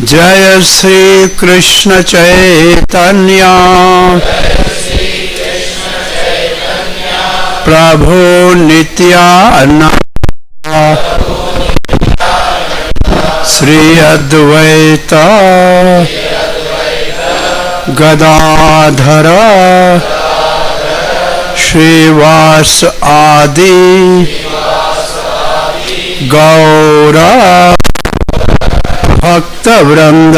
जय श्री कृष्ण चैतन्य प्रभु नित्यानंद श्री अद्वैत गदाधर श्रीवास आदि गौर भक्त वृंद।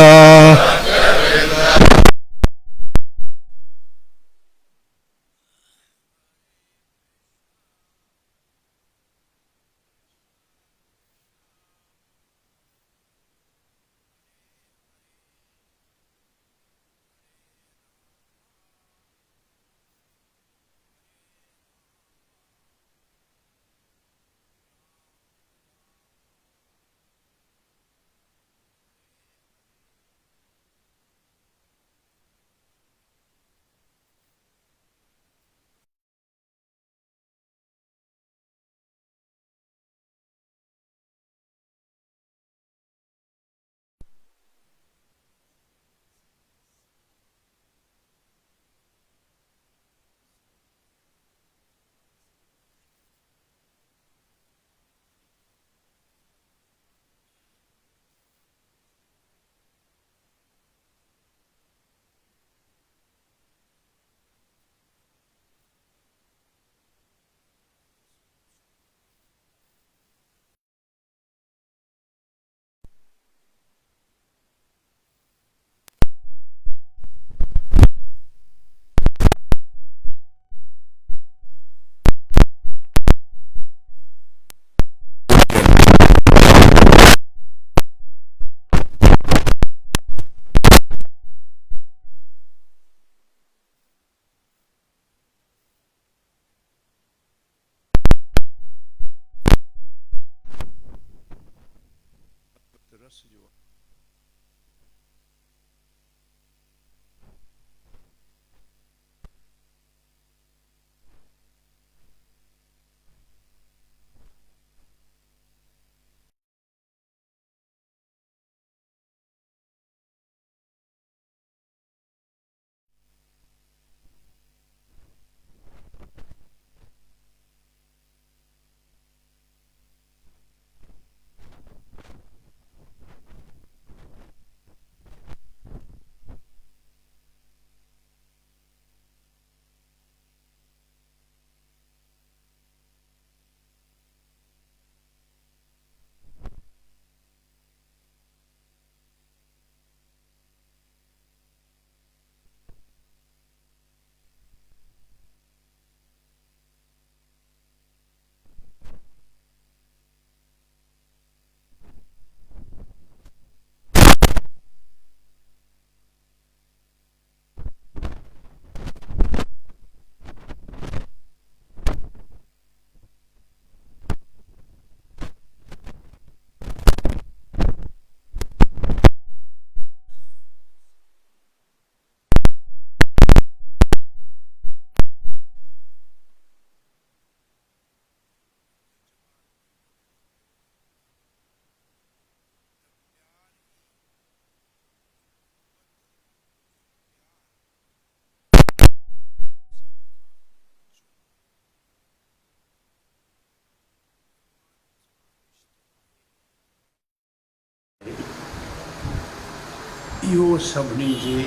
इहो सभिनी जे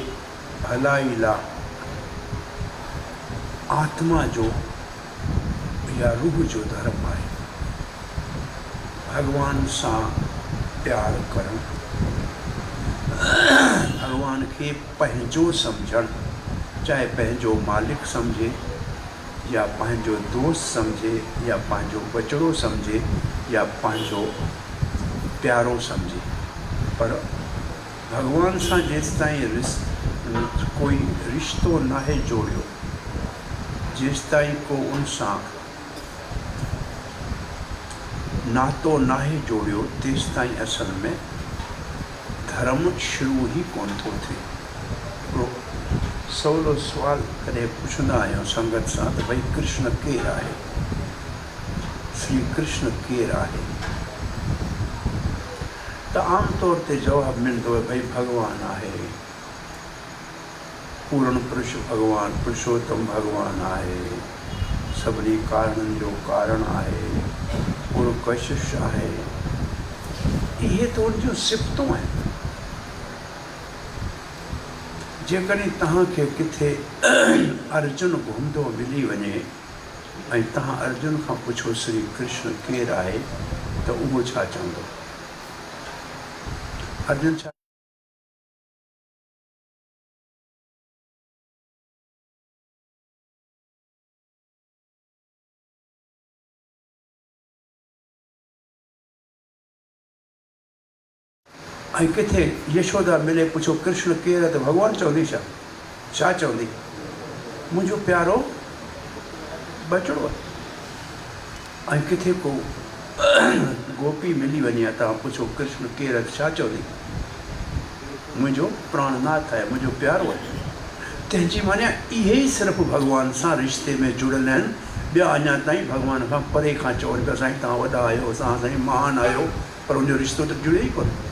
भलाई लाइ आत्मा जो या रूह जो धर्म आहे। भगवान सां प्यार करणु, भगवान खे पंहिंजो सम्झणु, चाहे पंहिंजो मालिक सम्झे या पंहिंजो दोस्त सम्झे या पंहिंजो बचिड़ो सम्झे या पंहिंजो प्यारो सम्झे, पर भगवान सां जेसि ताईं कोई रिश्तो नाहे जोड़ियो, जेसि ताईं को उन सां नातो नाहे जोड़ियो, तेसि ताईं असल में धर्म शुरू ई कोन थो थिए। सवलो सुवाल कॾहिं पुछंदा आहियूं संगत सां त भई कृष्ण केरु आहे, श्री कृष्ण केरु आहे? तो आम तौर ते जवाब मिलंदो भई भगवान आहे, पूर्ण पुरुष भगवान, पुरुषोत्तम भगवान आहे, सभिनी कारणनि जो कारण आहे, पूरो कशिश आहे। इहे त उन जूं सिफ़तूं आहिनि। जेकॾहिं तव्हांखे किथे अर्जुन घुमंदो मिली वञे ऐं तव्हां अर्जुन खां पुछो श्री कृष्ण केरु आहे, त उहो छा चवंदो? अर्जुन छा ऐं किथे यशोदा मिले पुछो कृष्ण केरु आहे, त भॻवानु चवंदी छा चवंदी? मुंहिंजो प्यारो बचिड़ो आहे। ऐं किथे को गोपी मिली वञे तव्हां पुछो कृष्ण केरु आहे, छा चवंदी? मुंहिंजो प्राणनाथ आहे, मुंहिंजो प्यारो आहे। तंहिंजी माने इहे ई सिर्फ़ु भॻवान सां रिश्ते में जुड़ियल आहिनि। ॿिया अञा ताईं भॻवान खां परे खां चवनि पिया साईं तव्हां वॾा आहियो, तव्हां साईं महान आहियो, पर उनजो रिश्तो त जुड़ियो ई कोन्हे।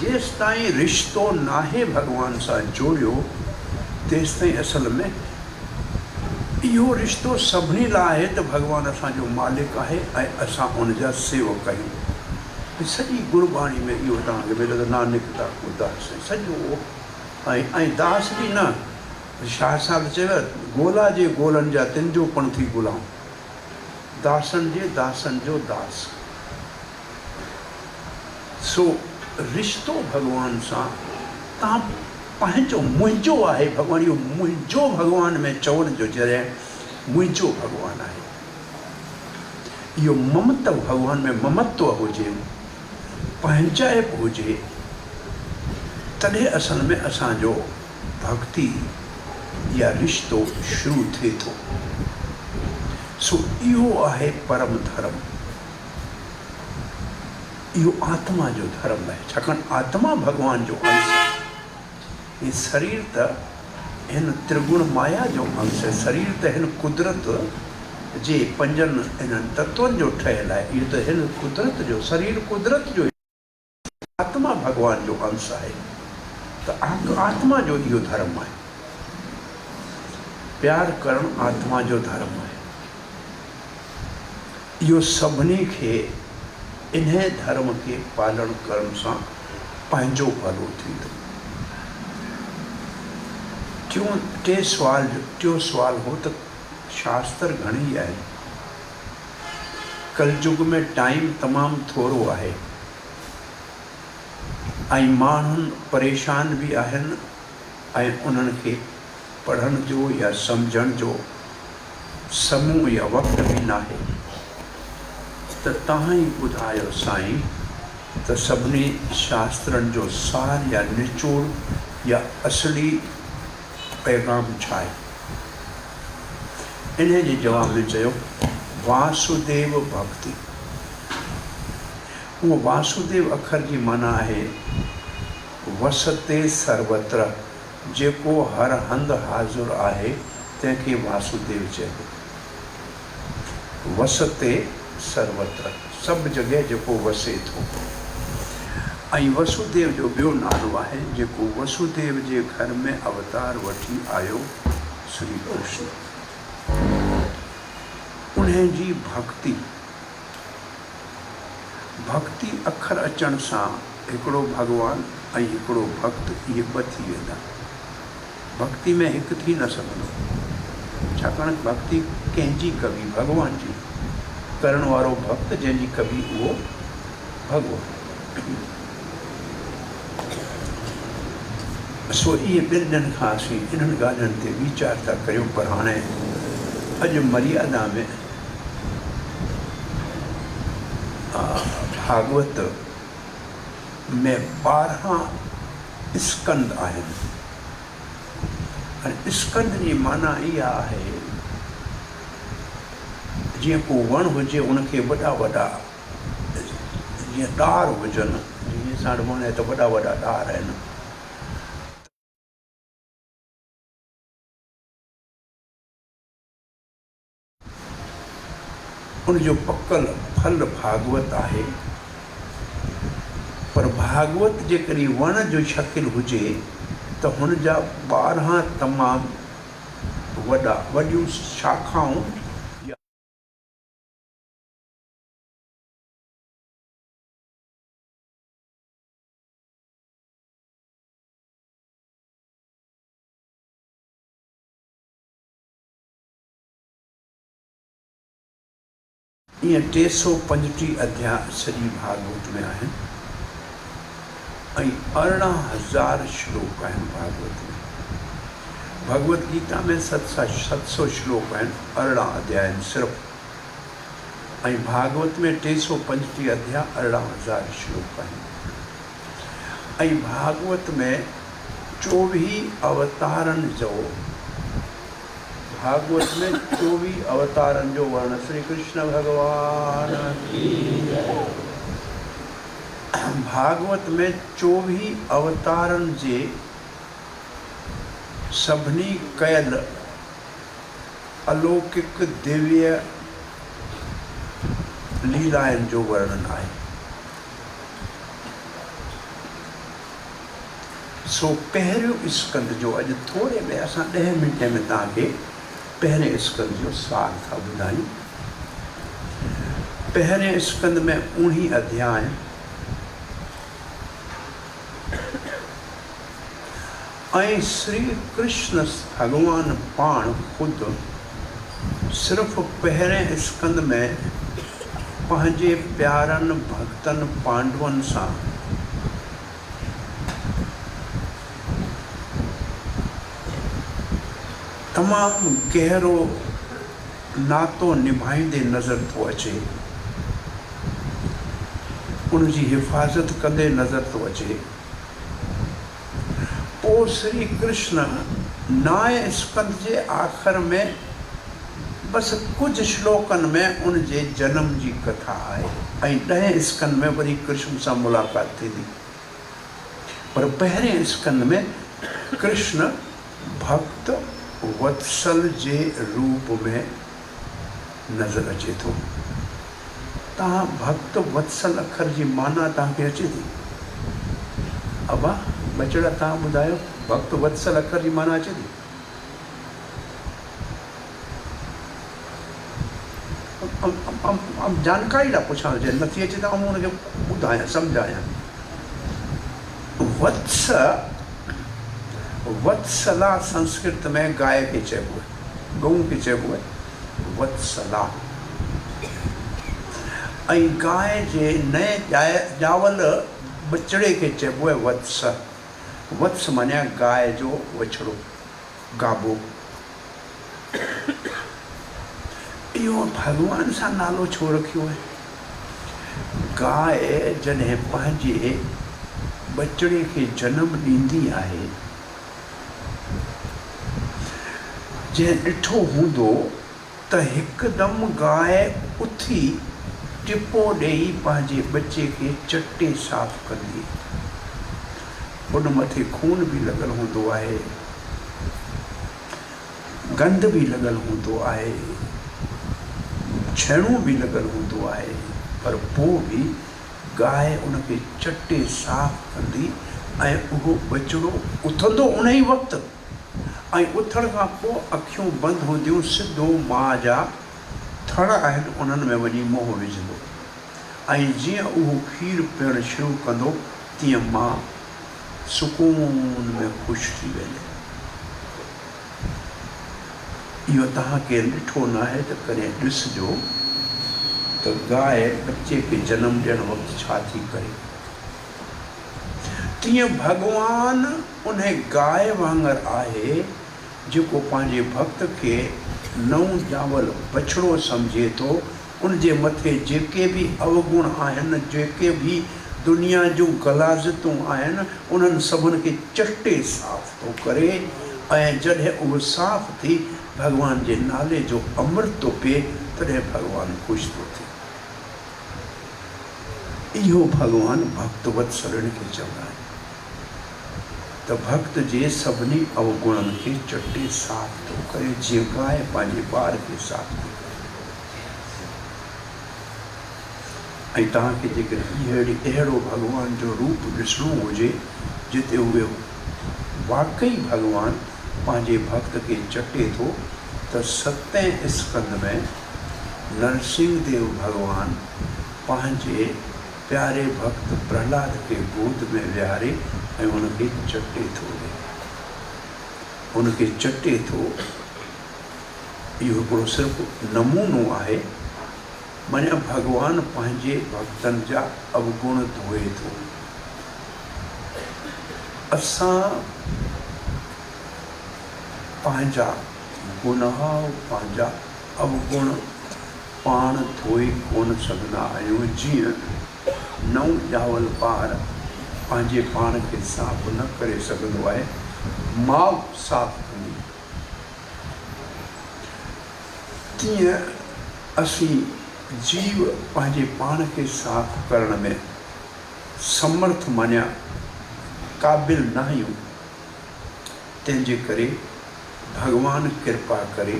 जेसि ताईं रिश्तो नाहे भॻवान सां जोड़ियो, तेसि ताईं असल में इहो रिश्तो सभिनी लाइ आहे त भॻवानु असांजो मालिक आहे ऐं असां उनजा सेवक आहियूं। सॼी गुरबाणी में इहो तव्हांखे मिलंदो, नानक दास सॼो ऐं दास बि न, शाह साहिब चयो ॻोल्हा जे ॻोल्हनि जा तिन जो पण थी ॻोल्हाऊं, दासनि जे दासनि जो दास। सो रिश्तो भॻवान सां तव्हां पंहिंजो मुंहिंजो आहे भॻवानु, इहो मुंहिंजो भॻवान में चवण जो जॾहिं मुंहिंजो भॻवानु आहे, इहो ममत्व भॻवान में ममत्व हुजे, पंहिंजाइप हुजे, तॾहिं असल में असांजो भक्ति या रिश्तो शुरू थिए थो। सो इहो आहे परम धर्म, इहो आत्मा जो धर्म आहे। छाकाणि आत्मा भॻवान जो अंश आहे। हीउ शरीर त हिन त्रिगुण माया जो अंश आहे। शरीर त हिन कुदरत जे पंजनि हिननि तत्वनि जो ठहियलु आहे। इहो त हिन कुदरत जो, शरीर कुदरत जो, आत्मा भॻवान जो अंश आहे। त आत्मा जो इहो धर्म आहे। प्यार करणु आत्मा जो धर्म आहे। इहो सभिनी खे इन धर्म के पालन करण सां पंहिंजो भलो थींदो। टियों सुवाल हो त शास्त्र घणेई आहिनि। कलयुग में टाइम तमामु थोरो आहे ऐं माण्हुनि परेशान बि आहिनि ऐं उन्हनि खे पढ़ण जो या सम्झण जो समूह या वक़्तु बि नाहे। त तव्हां ई ॿुधायो साईं त सभिनी शास्त्रनि जो सार या निचोड़ या असली पैगाम छा आहे? इन जे जवाब में चयो वासुदेव भक्ति। उहो वासुदेव अखर जी माना आहे वसते सर्वत्र, जेको हर हंधि हाज़ुर आहे तंहिंखे वासुदेव चइबो। वसते सर्वत्र, सभु जॻह जेको वसे थो। ऐं वसुदेव जो ॿियो नालो आहे जेको वसुदेव जे घर में अवतार वठी आयो, श्री कृष्ण। उन्हनि जी भक्ति अखर अचण सां हिकिड़ो भॻवानु ऐं हिकिड़ो भक्त, इहे ॿ थी वेंदा। भक्ति में हिकु थी न सघंदो, छाकाणि भक्ति कंहिंजी कबी भॻवान जी, करण वारो भक्त जंहिंजी कबी उहो भॻवानु। सो इहे ॿिनि ॾींहंनि खां असीं इन्हनि ॻाल्हियुनि ते वीचार था कयूं, पर हाणे अॼु मर्यादा में भागवत में 12 स्कंद आहिनि। ऐं स्कंद जी माना इहा आहे जीअं को वणु हुजे उनखे वॾा वॾा जीअं ॾार हुजनि, जीअं असां वटि वण आहे त वॾा वॾा ॾार आहिनि। उनजो पकल फल भागवत आहे। पर भागवत जेकॾहिं वण जो शकिल हुजे त हुन जा 12 तमामु वॾियूं शाखाऊं ईअं 335 अध्याय सॼी भागवत में आहिनि ऐं 18,000 श्लोक आहिनि भागवत में। भगवत गीता में 700 श्लोक आहिनि, 18 अध्याय आहिनि सिर्फ़ु। ऐं भागवत में 335 अध्याय 18,000 श्लोक आहिनि। ऐं भागवत में 24 अवतारनि जो भागवत में 24 अवतारनि जो वर्णन। श्री कृष्ण भगवान की जय। भागवत में 24 अवतारनि जे सभिनी कयल अलौकिक दिव्य लीलाउनि जो वर्णन आहे। सो पहिरियों स्कंद जो अॼु थोरे में असां 10 मिंट में तव्हांखे पहिरें स्कंद जो सार था ॿुधायूं। पहिरें स्कंद में 19 अध्याय ऐं श्री कृष्ण भगवान पाण ख़ुदि सिर्फ़ु पहिरें स्कंद में पंहिंजे प्यारनि भक्तनि पांडवनि सां तमामु गहरो नातो निभाईंदे नज़र थो अचे, उनजी हिफ़ाज़त कंदे नज़र थो अचे। पोइ श्री कृष्ण 9 स्कंद जे आख़िर में बसि कुझु श्लोकनि में उनजे जनम जी कथा आहे ऐं 10 स्कंद में वरी कृष्ण सां मुलाक़ात थींदी। पर पहिरें स्कंद में कृष्ण भक्त वत्सल जे रूप में नज़र अचे थो। तव्हां भक्त वत्सल अखर जी माना तव्हांखे अचे थी? अबा बचड़ा तव्हां ॿुधायो, भक्त वत्सल अखर जी माना अचे थी? जानकारी लाइ पुछां, जे नथी अचे त हुनखे ॿुधायां सम्झायां। वत्स वत्सला संस्कृत में गाय खे चइबो आहे, गऊ खे चइबो आहे वत्सला। ऐं गांइ जे नए ॼावल बचड़े खे चइबो आहे वत्स। वत्स माने गाय जो वछड़ो, गाबो। इहो भॻवान सां नालो छो रखियो आहे? गाय जॾहिं पंहिंजे बचड़े खे जनम ॾींदी आहे, जंहिं ॾिठो हूंदो त हिकदमि गांइ उथी टिपो ॾेई पंहिंजे बचे खे चटे साफ़ कंदी। उन मथे खून बि लॻल हूंदो आहे, गंद बि लॻल हूंदो आहे, छेणो बि लॻल हूंदो आहे, पर पोइ बि गांइ उनखे चटे साफ़ कंदी ऐं उहो बचिड़ो उथंदो उन ई वक़्तु। ऐं उथण खां पोइ अखियूं बंदि हूंदियूं, सिधो माउ जा थड़ आहिनि उन्हनि में वञी मुंहुं विझंदो। ऐं जीअं उहो खीरु पीअणु शुरू कंदो तीअं माउ सुकून में ख़ुशि थी वेंदी। इहो तव्हांखे ॾिठो न आहे त कॾहिं ॾिसिजो त गांइ बचे खे जनम ॾियणु वक़्तु छा थी करे। तीअं भॻवान उन गांइ वांगुरु आहे जेको पंहिंजे भक्त खे नओं ॼावल बछड़ो सम्झे थो। उनजे मथे जेके बि अवगुण आहिनि, जेके बि दुनिया जूं गलाज़तूं आहिनि, उन्हनि सभिनि खे चटे साफ़ थो करे। ऐं जॾहिं उहो साफ़ थी भॻवान जे नाले जो अमृत थो पिए, तॾहिं भॻवानु ख़ुशि थो थिए। इहो भॻवानु भक्त वत्सलनि खे चवंदा आहिनि त भक्त जे सभिनी अवगुणनि खे चटे साफ़ थो करे, जीअं गांइ पंहिंजे ॿार खे साफ़ थी करे। ऐं तव्हांखे जेकॾहिं अहिड़ो भॻवान जो रूप ॾिसणो हुजे जिते उहे वाकई भॻवान पंहिंजे भक्त खे चटे थो, त 7वें स्कंद में नरसिंह देव भॻवान पंहिंजे प्यारे भक्त प्रहलाद खे गोद में विहारे ऐं उनखे चटे थो, उनखे चटे थो। इहो हिकिड़ो सिर्फ़ु नमूनो आहे। माना भॻवान पंहिंजे भक्तनि जा अवगुण धोए थो। असां पंहिंजा गुनाह, पंहिंजा अवगुण पाण धोई कोन सघंदा आहियूं। जीअं नओं ॼावल ॿार पंहिंजे पाण खे साफ़ न करे सघंदो आहे, माउ साफ़ कंदी, तीअं असीं जीव पंहिंजे पाण खे साफ़ करण में समर्थ मञिया क़ाबिल न आहियूं। तंहिंजे करे भॻवानु कृपा करे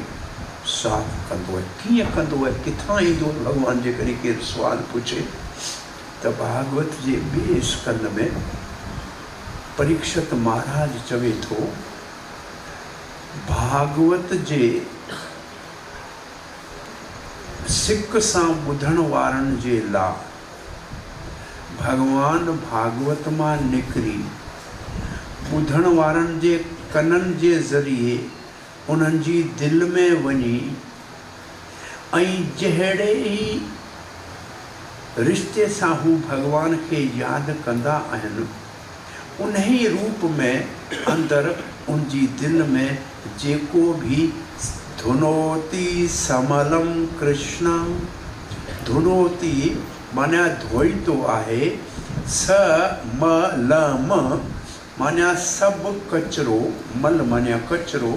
साफ़ कंदो आहे। कीअं कंदो आहे, किथां ईंदो भॻवानु? जे करे केरु सुवालु पुछे त भागवत जे 2 स्कंद में परीक्षित महाराज चवे थो, भागवत जे सिक सां ॿुधण वारनि जे लाइ भॻवानु भागवत मां निकिरी ॿुधण वारनि जे कननि जे ज़रिए उन्हनि जी दिलि में वञी ऐं जहिड़े ई रिश्ते सां हू भॻवान खे यादि कंदा आहिनि, उन ई रूप में अंदरि उन जी दिलि में जेको भी धुनोति समलम कृष्ण, धुनोति माना धोईंदो आहे, समलम माना सभु कचिरो, मल माना कचिरो,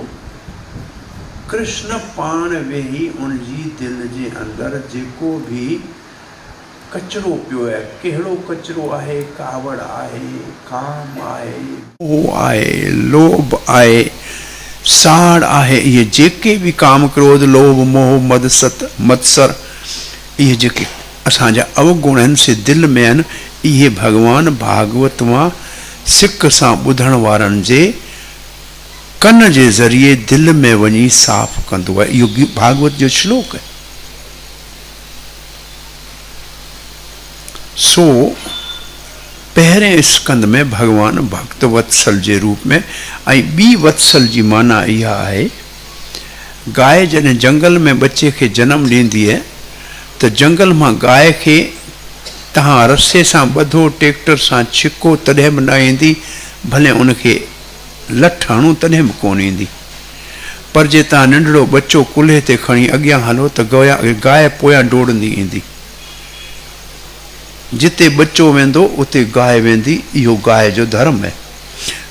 कृष्ण पाण वेही उन जी दिलि जे अंदरि जेको भी कचिरो पियो आहे, कहिड़ो कचिरो आहे? कावड़ आहे, काम आहे, मोह आहे, लोभ आहे, साड़ आहे। इहे जेके भी काम, क्रोध, लोभ, मोह, मद, सत, मत्सर, इहे जेके असांजा अवगुण आहिनि से दिलि में आहिनि, इहे भॻवानु भागवत मां सिक सां ॿुधण वारनि जे कन जे ज़रिए दिलि में वञी साफ़ कंदो आहे। इहो भागवत जो श्लोक आहे। सो पहिरें स्कंद में भॻवानु भक्त वत्सल जे रूप में, ऐं ॿी वत्सल जी माना इहा आहे, गांइ जॾहिं जंगल में बच्चे खे जनम ॾींदी आहे त जंगल मां गांइ खे तव्हां रस्से सां ॿधो, ट्रैक्टर सां छिको तॾहिं बि न ईंदी, भले उनखे लठ हणूं तॾहिं बि कोन ईंदी। पर जे तव्हां नंढड़ो बच्चो कुल्हे ते खणी अॻियां हलो त गांइ पोयां डोड़ंदी ईंदी। जिते बच्चो वेंदो उते गांइ वेंदी। इहो गांइ जो धर्म है।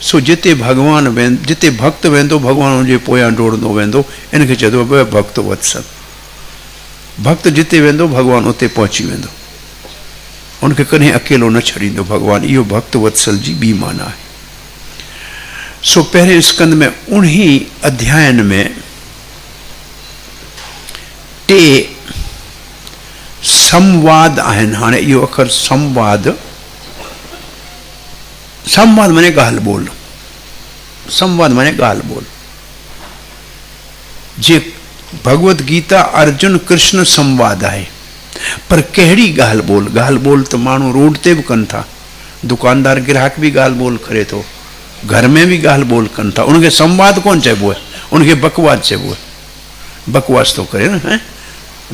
सो जिते भॻवानु जिते भक्त वेंदो भॻवानु हुनजे पोयां डोड़ंदो वेंदो। इनखे चइबो आहे भक्त वत्सल। भक्त जिते वेंदो भॻवानु उते पहुची वेंदो, उनखे कॾहिं अकेलो न छॾींदो भॻवानु। इहो भक्त वत्सल जी ॿी माना आहे। सो पहिरें स्कंद में उन्ही अध्यायन में 3 संवाद आहिनि। हाणे इहो अखर संवाद, संवाद माने ॻाल्हि ॿोल, संवाद माने ॻाल्हि ॿोल। जे भगवत गीता अर्जुन कृष्ण संवाद आहे, पर कहिड़ी ॻाल्हि ॿोल? ॻाल्हि ॿोल त माण्हू रोड ते बि कनि था, दुकानदार ग्राहक बि ॻाल्हि ॿोल करे थो, घर में भी ॻाल्हि ॿोल कनि था। उनखे संवाद कोन चइबो आहे, उनखे बकवास चइबो आहे। बकवास थो करे न।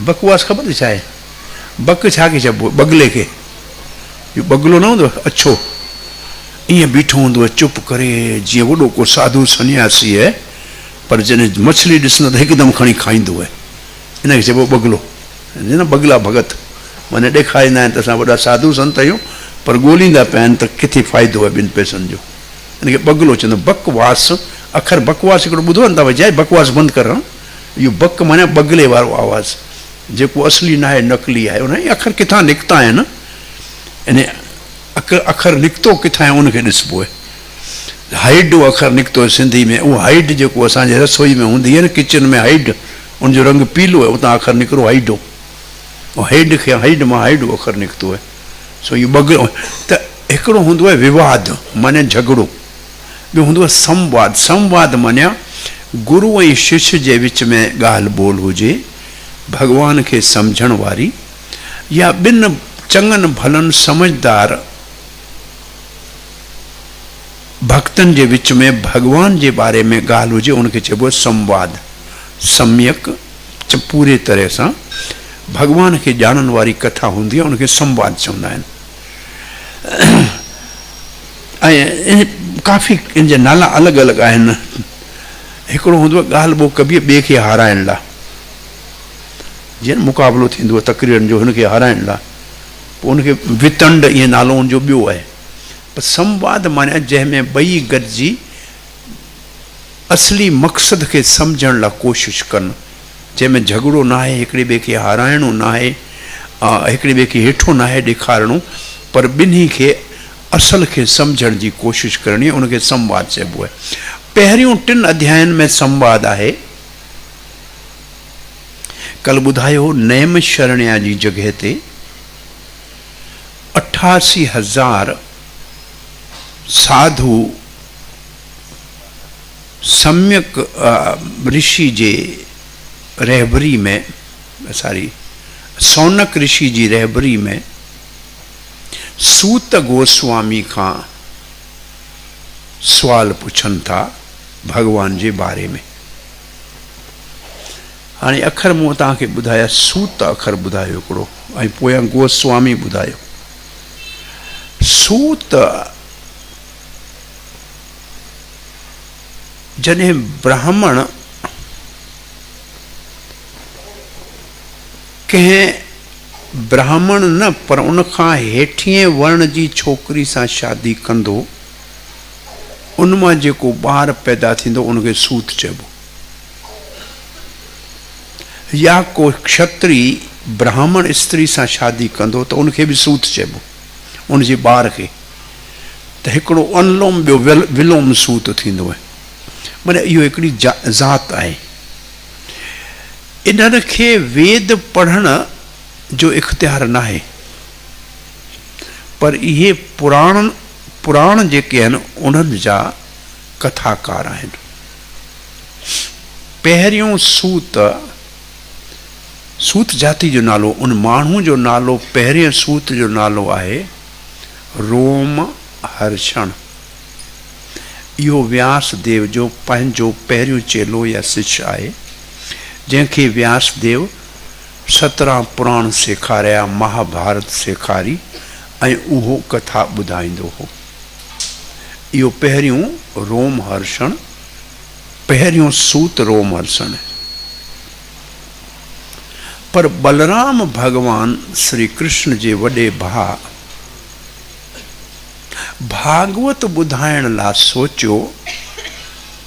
बकवास ख़बर छा आहे? बक छा खे चइबो आहे? बगले खे। इहो बगलो न हूंदो आहे अछो, ईअं बीठो हूंदो आहे चुप करे, जीअं वॾो को साधु सन्यासी आहे, पर जॾहिं मछली ॾिसंदो त हिकदमि खणी खाईंदो आहे। इनखे चइबो बगलो न। बगला भगत माने ॾेखारींदा आहिनि त असां वॾा साधु संत आहियूं, पर ॻोल्हींदा पिया आहिनि त किथे फ़ाइदो आहे ॿिनि पैसनि जो। इनखे बगलो चवंदो। बकवास अखर बकवास हिकिड़ो ॿुधो न था वॼाए, बकवास बंदि करणु। इहो बक माने बगले वारो आवाज़ु, जेको असली न आहे, नकली आहे। उन अखर किथां निकिता आहिनि, इन अखर निकितो किथां आहे उनखे ॾिसबो आहे। हाइड अखर निकितो आहे सिंधी में। उहो हाइड जेको असांजे रसोई में हूंदी आहे न, किचन में हाइड, उनजो रंग पीलो आहे, उतां अखर निकिरो हाइडो। हेड खे हेड मां हेड अखर निकितो आहे, सो इहो बगड़ो। त हिकिड़ो हूंदो आहे विवाद माने झगड़ो, ॿियो हूंदो आहे संवाद। संवाद माने गुरु ऐं शिष्य जे विच में ॻाल्हि ॿोल हुजे, भॻवान खे सम्झण वारी, या ॿिनि चङनि भलनि समझदार भक्तनि जे विच में भगवान जे बारे में ॻाल्हि हुजे, उनखे चइबो आहे संवाद। सम्यक पूरे तरह सां भगवान खे ॼाणण वारी कथा हूंदी आहे, उनखे संवाद चवंदा आहिनि। ऐं काफ़ी इन जा नाला अलॻि अलॻि आहिनि। हिकिड़ो हूंदो आहे ॻाल्हि ॿो कबी ॿिए खे हाराइण लाइ, जीअं मुक़ाबिलो थींदो आहे तकरीरनि जो, हुनखे हाराइण लाइ, पोइ उनखे वितंड ईअं नालो हुनजो ॿियो आहे। पर संवाद माने जंहिंमें ॿई गॾिजी असली मक़सद खे सम्झण लाइ कोशिशि कनि, जंहिंमें झगड़ो न आहे, हिकिड़े ॿिए खे हाराइणो न आहे, हिकिड़े ॿिए खे हेठो न आहे ॾेखारिणो, पर ॿिन्ही खे असल खे सम्झण जी कोशिशि करणी, उनखे संवाद चइबो आहे। पहिरियों 3 अध्यायनि में संवाद आहे। कल्ह ॿुधायो नेम शरण्या जी जॻह ते 88,000 साधु सम्यक ऋषि जे रहबरी में, सौनक ऋषि जी रहबरी में सूत गोस्वामी खां सवाल पुछनि था भगवान जे बारे में। हाणे अखर मूं तव्हांखे ॿुधाया, सूत अखर ॿुधायो हिकिड़ो, ऐं पोयां गोस्वामी ॿुधायो। सूत जॾहिं ब्राह्मण कंहिं ब्राह्मण न पर उनखां हेठिए वर्ण जी छोकिरी सां शादी कंदो, उन मां जेको ॿार पैदा थींदो उनखे सूत चइबो। या को क्षत्री ब्राह्मण स्त्री सां शादी कंदो त उनखे बि सूत चइबो, उनजे ॿार खे। त हिकिड़ो अनुलोम ॿियो विलोम सूत थींदो आहे। माना इहो हिकिड़ी ज़ात आहे। इन्हनि खे वेद पढ़ण जो इख़्तियार न आहे, पर इहे पुराण जेके आहिनि उन्हनि जा कथाकार आहिनि। पहिरियों सूत जाति जो नालो, उन माण्हू जो नालो, पहिरें सूत जो नालो आहे रोम हर्षण। इहो व्यासदेव जो पंहिंजो पहिरियों चेलो या शिष्य आहे, जंहिंखे व्यासदेव 17 पुराण सेखारिया, महाभारत सेखारी, ऐं उहो कथा ॿुधाईंदो हो। इहो पहिरियों रोम हर्षण, पहिरियों सूत रोम हर्षण। पर बलराम भगवान श्री कृष्ण जे वॾे भाउ भागवत ॿुधाइण लाइ सोचियो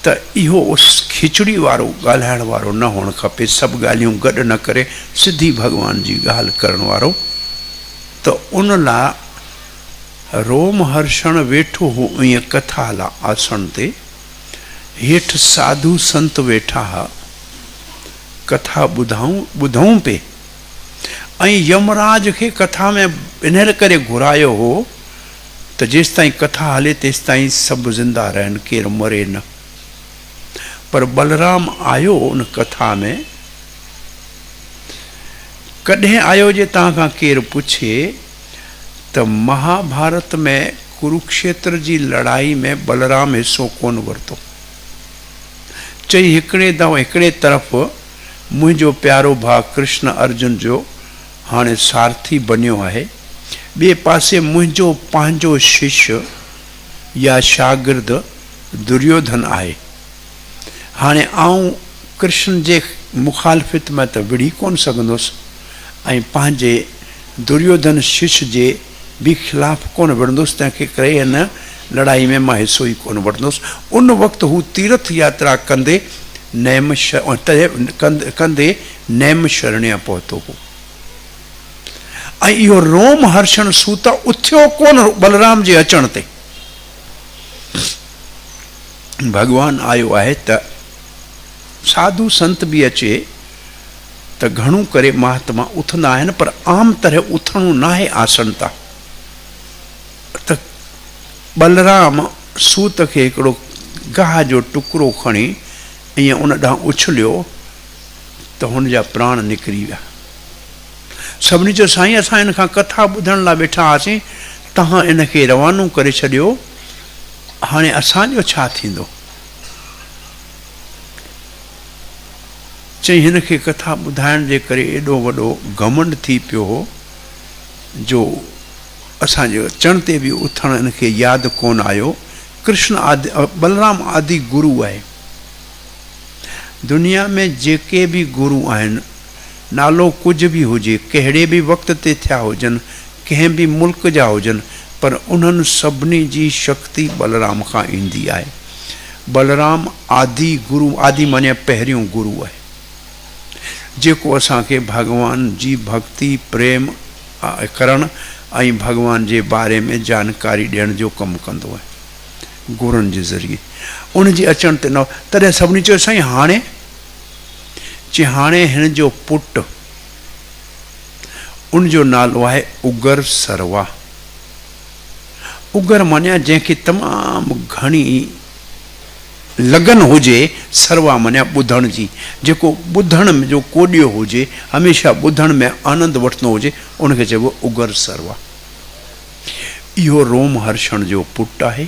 त इहो उस खिचड़ी वारो ॻाल्हाइण वारो न हुअणु खपे, सभु ॻाल्हियूं गॾु न करे सिधी भॻवान जी ॻाल्हि करण वारो। त उन लाइ रोम हर्षण वेठो हो ईअं कथा लाइ आसन ते, हेठि साधु संत वेठा हुआ, कथा ॿुधऊं पे। ऐं यमराज खे कथा में इन करे घुरायो हो त जेसिताईं कथा हले तेसिताईं सभु ज़िंदा रहनि, केरु मरे न। पर बलराम आयो उन कथा में। कॾहिं आयो जे तव्हां खां केरु पुछे त महाभारत में कुरुक्षेत्र जी लड़ाई में बलराम हिसो कोन वरितो। चई हिकिड़े तरफ़ मुंहिंजो प्यारो भाउ कृष्ण अर्जुन जो हाणे सारथी बनियो आहे, ॿिए पासे मुंहिंजो पंहिंजो शिष्य या शागिर्द दुर्योधन आहे। हाणे आऊं कृष्ण जे मुखालफ़त में त विड़ी कोन सघंदुसि, ऐं पंहिंजे दुर्योधन शिष्य जे बि ख़िलाफ़ कोन विढ़ंदुसि, तंहिंखे करे हिन लड़ाई में मां हिसो ई कोन वठंदुसि। उन वक़्तु हू तीर्थ यात्रा कंदे नेम शरण्या पहुतो हो। ऐं इहो रोम हर्षण सूत उथियो कोन बलराम जे अचण ते। भगवान आयो आहे त साधु संत बि अचे त घणो करे महात्मा उथंदा आहिनि, पर आम तरह उथणो न आहे आसन तां। त बलराम सूत खे हिकिड़ो गाह जो टुकड़ो खणी ईअं उन ॾांहुं उछलियो त हुन जा प्राण निकिरी विया। सभिनी चयो साईं असां हिन खां कथा ॿुधण लाइ वेठा हुआसीं, तव्हां इन खे रवानो करे छॾियो, हाणे असांजो छा थींदो? चई हिन खे कथा ॿुधाइण जे करे एॾो वॾो घमंड थी पियो हो जो असांजे अचण ते बि उथण हिन खे यादि कोन आयो। कृष्ण आदि बलराम आदि गुरु आहे। दुनिया में जेके बि गुरु आहिनि, नालो कुझु बि हुजे, कहिड़े बि वक़्त ते थिया हुजनि, कंहिं बि मुल्क जा हुजनि, पर उन्हनि सभिनी जी शक्ति बलराम खां ईंदी आहे। बलराम आदि गुरु, आदि माने पहिरियों गुरु आहे, जेको असांखे भॻवान जी भक्ति प्रेम करण ऐं भॻवान जे बारे में जानकारी ॾियण जो कमु कंदो आहे गुरुनि जे ज़रिए। उन जे अचण ते न तॾहिं सभिनी चयो साईं हाणे? चई हाणे हिन जो पुटु, उन जो नालो आहे उगर सरवा। उगर मञिया जंहिंखे तमामु घणी लगन हुजे, सरवा मञिया ॿुधण जी, जेको ॿुधण में जो कोॾियो हुजे, हमेशह ॿुधण में आनंद वठंदो हुजे, उनखे चइबो उगर सरवा। इहो रोमहर्षण जो पुटु आहे।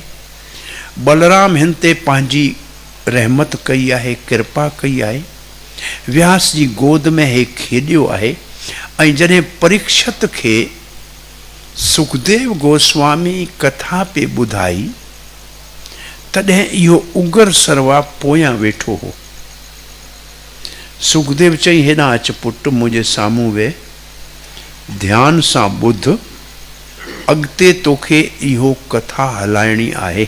बलराम हिन ते पंहिंजी रहमत कई आहे, कृपा कई आहे। व्यास जी गोद में हे खेॾियो आहे। ऐं जॾहिं परीक्षित खे सुखदेव गोस्वामी कथा पे ॿुधाई, तॾहिं इहो उगर सरवा पोयां वेठो हो। सुखदेव चई हेॾां अच पुटु, मुंहिंजे साम्हूं वेह, ध्यान सां ॿुध, अॻिते तोखे इहो कथा हलाइणी आहे।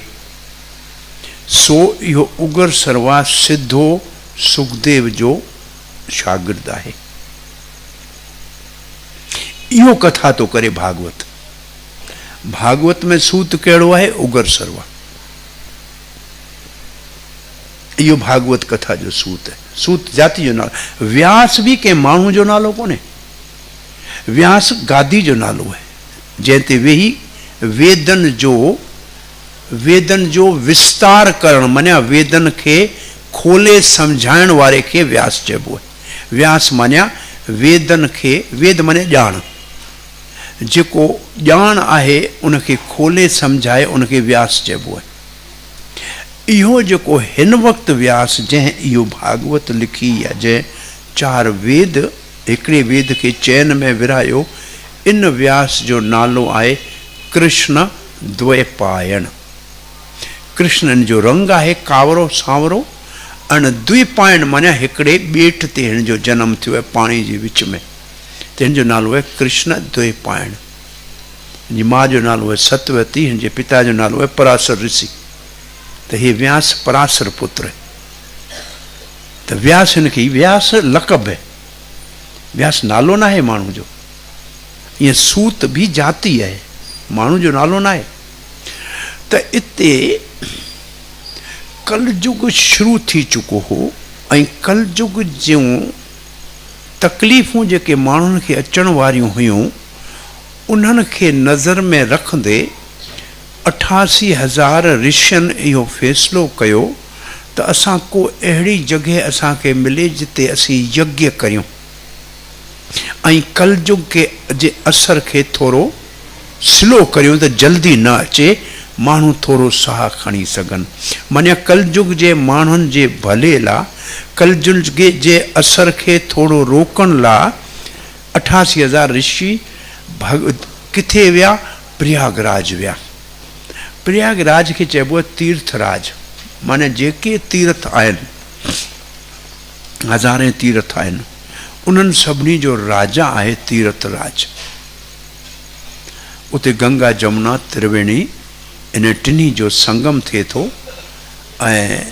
सो इहो उगर सरवा सिधो सुखदेव जो शागिर्द आहे। इहो कथा तो करे भागवत। भागवत में सूत कहिड़ो आहे? उगर सरवा। इहो भागवत कथा जो सूत है। सूत जाति जो नालो। व्यास भी कंहिं माण्हू जो नालो कोन्हे। व्यास गादी जो नालो है, जंहिं ते वेही वेदन जो विस्तार करण, मञिया वेदन खे खोले सम्झाइण वारे खे व्यास चइबो आहे। व्यास मञिया वेदन खे, वेद मञे ॼाण, जेको ॼाण आहे उनखे खोले सम्झाए उनखे व्यास चइबो आहे। इहो जेको हिन वक़्तु व्यास जंहिं इहो भागवत लिखी आहे, जंहिं 4 वेद हिकिड़े वेद खे चैन में विरायो, इन व्यास जो नालो आहे कृष्ण द्वैपायन। कृष्णन जो रंग आहे कावरो सांवरो, अन द्विपायन माना हिकिड़े ॿेट ते हिन जो जनम थियो आहे पाणी जे विच में, त हिन जो नालो आहे कृष्ण द्वैपायन। हिन जी माउ जो नालो आहे सतवती, हिन जे पिता जो नालो आहे पराशर ऋषि। त हे व्यास पराशर पुत्र है। त व्यास हिनखे व्यास लक़ब है, व्यास नालो न आहे माण्हू जो। ईअं सूत भी जाति आहे, माण्हू जो नालो न आहे। त इते कलयुग शुरू थी चुको हो, ऐं कलयुग जूं तकलीफ़ूं जेके माण्हुनि खे अचण वारियूं हुयूं, उन्हनि खे नज़र में रखंदे 88,000 ऋषियनि इहो फ़ैसिलो कयो त असां को अहिड़ी जॻह असांखे मिले जिते असीं यज्ञ करियूं ऐं कलयुग जे असर खे थोरो स्लो करियूं, त जल्दी न अचे, माण्हू थोरो साह खणी सघनि। माना कलयुग जे माण्हुनि जे भले लाइ, कलयुग जे असर खे थोरो रोकण लाइ 88,000 ऋषि किथे विया? प्रयागराज विया। प्रयागराज खे चइबो आहे तीर्थराज। माना जेके तीर्थ आहिनि, हज़ारे तीर्थ आहिनि, उन्हनि सभिनी जो राजा आहे तीर्थराज। उते गंगा जमुना त्रिवेणी इन टिनी जो संगम थिए थो, ऐं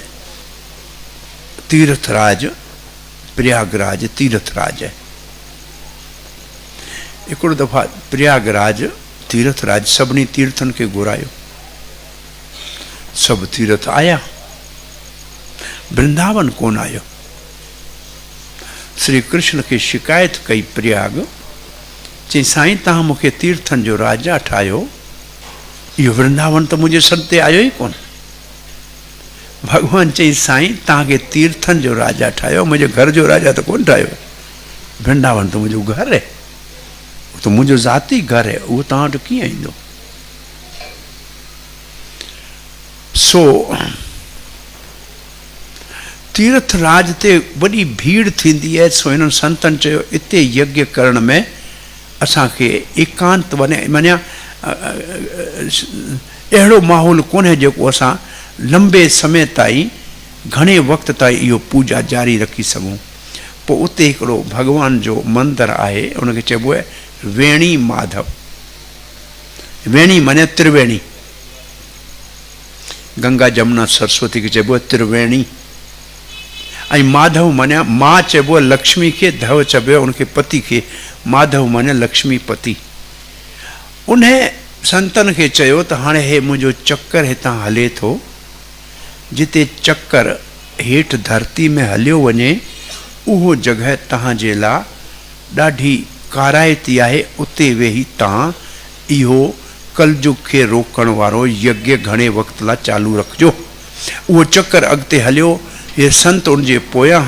तीर्थराज प्रयागराज तीर्थराज आहे। हिकिड़ो दफ़ा प्रयागराज तीर्थराज सभिनी तीर्थनि खे घुरायो, सभु तीर्थ आया, वृंदावन कोन आयो। श्री कृष्ण के शिकायत कई प्रयाग, चई साईं तव्हां मूंखे तीर्थनि जो राजा ठाहियो, इहो वृंदावन तो मुंहिंजे सर ते आयो ई कोन। भगवान चई साईं तव्हांखे तीर्थनि जो राजा ठाहियो, मुंहिंजे घर जो राजा तो कोन ठाहियो। वृंदावन तो मुंहिंजो घर है, वो तो मुंहिंजो ज़ाती घर है, उहो तव्हां वटि कीअं ईंदो? सो तीर्थ राज ते वॾी भीड़ थींदी है। सो इन्हनि संतनि चयो इते यज्ञ करण में असांखे एकांत मञिया अहिड़ो माहौल कोन्हे जेको असां लंबे समय ताईं घणे वक़्त ताईं इहो पूॼा जारी रखी सघूं। पोइ उते हिकिड़ो भॻवान जो मंदरु आहे, उनखे चइबो आहे वेणी माधव। वेणी माने त्रिवेणी, गंगा जमुना सरस्वती खे चइबो आहे त्रिवेणी। ऐं माधव माने मां चइबो आहे लक्ष्मी खे, धव चइबो आहे उनखे पति खे, माधव माने लक्ष्मी पति। उन संतन खे चयो त हाणे हे मुंहिंजो चक्कर हितां हले थो, जिते चक्कर हेठि धरती में हलियो वञे उहो जॻह तव्हांजे लाइ ॾाढी काराइती आहे। उते वेही तव्हां इहो कलयुग खे रोकण वारो यज्ञ घणे वक़्त लाइ चालू रखिजो। उहो चक्कर अॻिते हलियो, ये संत उनजे पोयां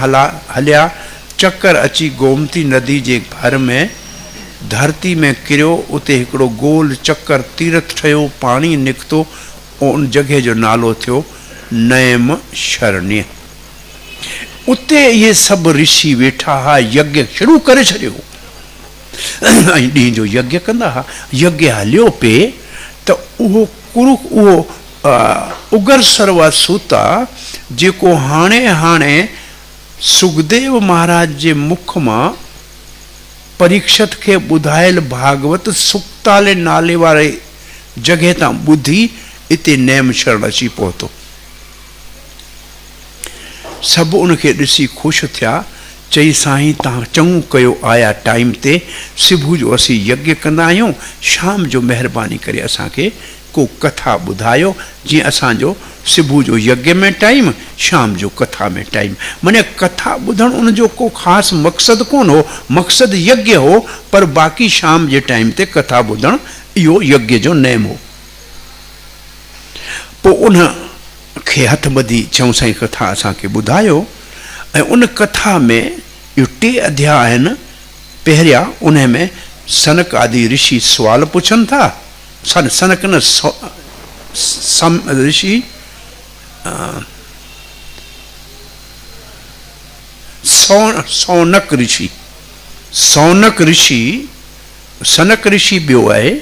हलिया। चक्कर अची गोमती नदी जे भर में धरती में किरियो। उते हिकिड़ो गोल चक्कर तीर्थ ठहियो, पाणी निकितो। उन जॻह जो नालो थियो नैम शरण्य। उते इहे सभु ऋषि वेठा हा, यज्ञ शुरू करे छॾियो ऐं ॾींहं जो यज्ञ कंदा हा। यज्ञ हलियो पिए त उहो कुरुख, उहो उगर सर्वा सूता जेको हाणे सुखदेव महाराज जे मुख मां परीक्षत खे ॿुधायल भागवत सुक्ताले नाले वारे जॻह तां ॿुधी इते नेम शरण अची पहुतो। सभु उनखे ॾिसी ख़ुशि थिया। चई साईं तव्हां चङो कयो आया टाइम ते। सुबुह जो असीं यज्ञ कंदा आहियूं, शाम जो महिरबानी करे असांखे को कथा ॿुधायो, जीअं असांजो सुबुह जो यज्ञ में टाइम, शाम जो कथा में टाइम। माने कथा ॿुधणु उनजो को ख़ासि मक़सदु कोन हो, मक़सदु यज्ञ हो, पर बाक़ी शाम जे टाइम ते कथा ॿुधणु इहो यज्ञ जो नेम हो। पोइ उन खे हथ ॿधी चऊं साईं कथा असांखे ॿुधायो। ऐं उन कथा में इहो 3 अध्याय आहिनि। पहिरियां उन में सनक आदि ऋषि सुवाल पुछनि था। सनक न ऋषि सौनक ऋषि, सौनक ऋषि, सनक ऋषि ॿियो आहे,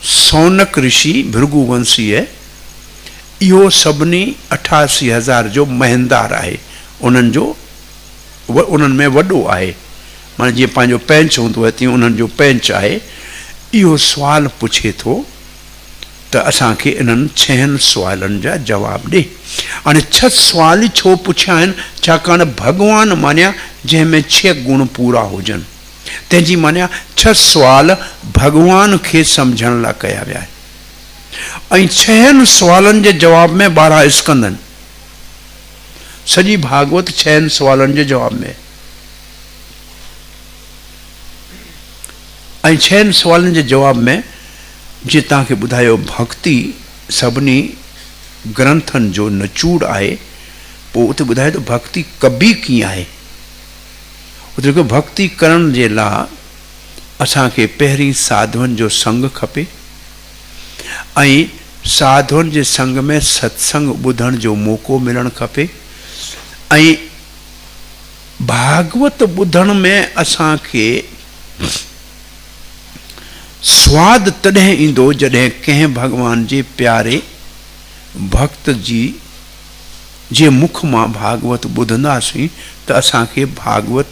सौनक ऋषि भृगुवंशी आहे। इहो सभिनी 88,000 जो महेंदार आहे। उन्हनि में वॾो आहे, माना जीअं पंहिंजो पैंच हूंदो आहे तीअं उन्हनि जो पैंच आहे। इहो सुवाल पुछे थो त असांखे इन्हनि 6 सुवालनि जा जवाब ॾे। हाणे 6 सुवाल छो पुछिया आहिनि? छाकाणि भॻवान मानिया जंहिंमें 6 गुण पूरा हुजनि, तंहिंजी मानिया 6 सुवाल भॻवान खे सम्झण लाइ कया विया आहिनि। ऐं 6 सुवालनि जे जवाब में 12 स्कंद आहिनि। सॼी भागवत 6 सुवालनि जे जवाब में। ऐं 6 सुवालनि जे जवाब में जीअं तव्हांखे ॿुधायो भक्ति सभिनी ग्रंथनि जो नचूड़ आहे। पोइ उते ॿुधाए थो भक्ति कबी कीअं आहे। उते लिखो भक्ति करण जे लाइ असांखे पहिरीं साधुअनि जो संग खपे, ऐं साधुअनि जे संग में सत्संग ॿुधण जो मौक़ो मिलणु खपे। ऐं भागवत ॿुधण में असांखे स्वाद तॾहिं ईंदो जॾहिं कंहिं भॻवान जे प्यारे भक्त जी जे मुख मां भागवत ॿुधंदासीं त असांखे भागवत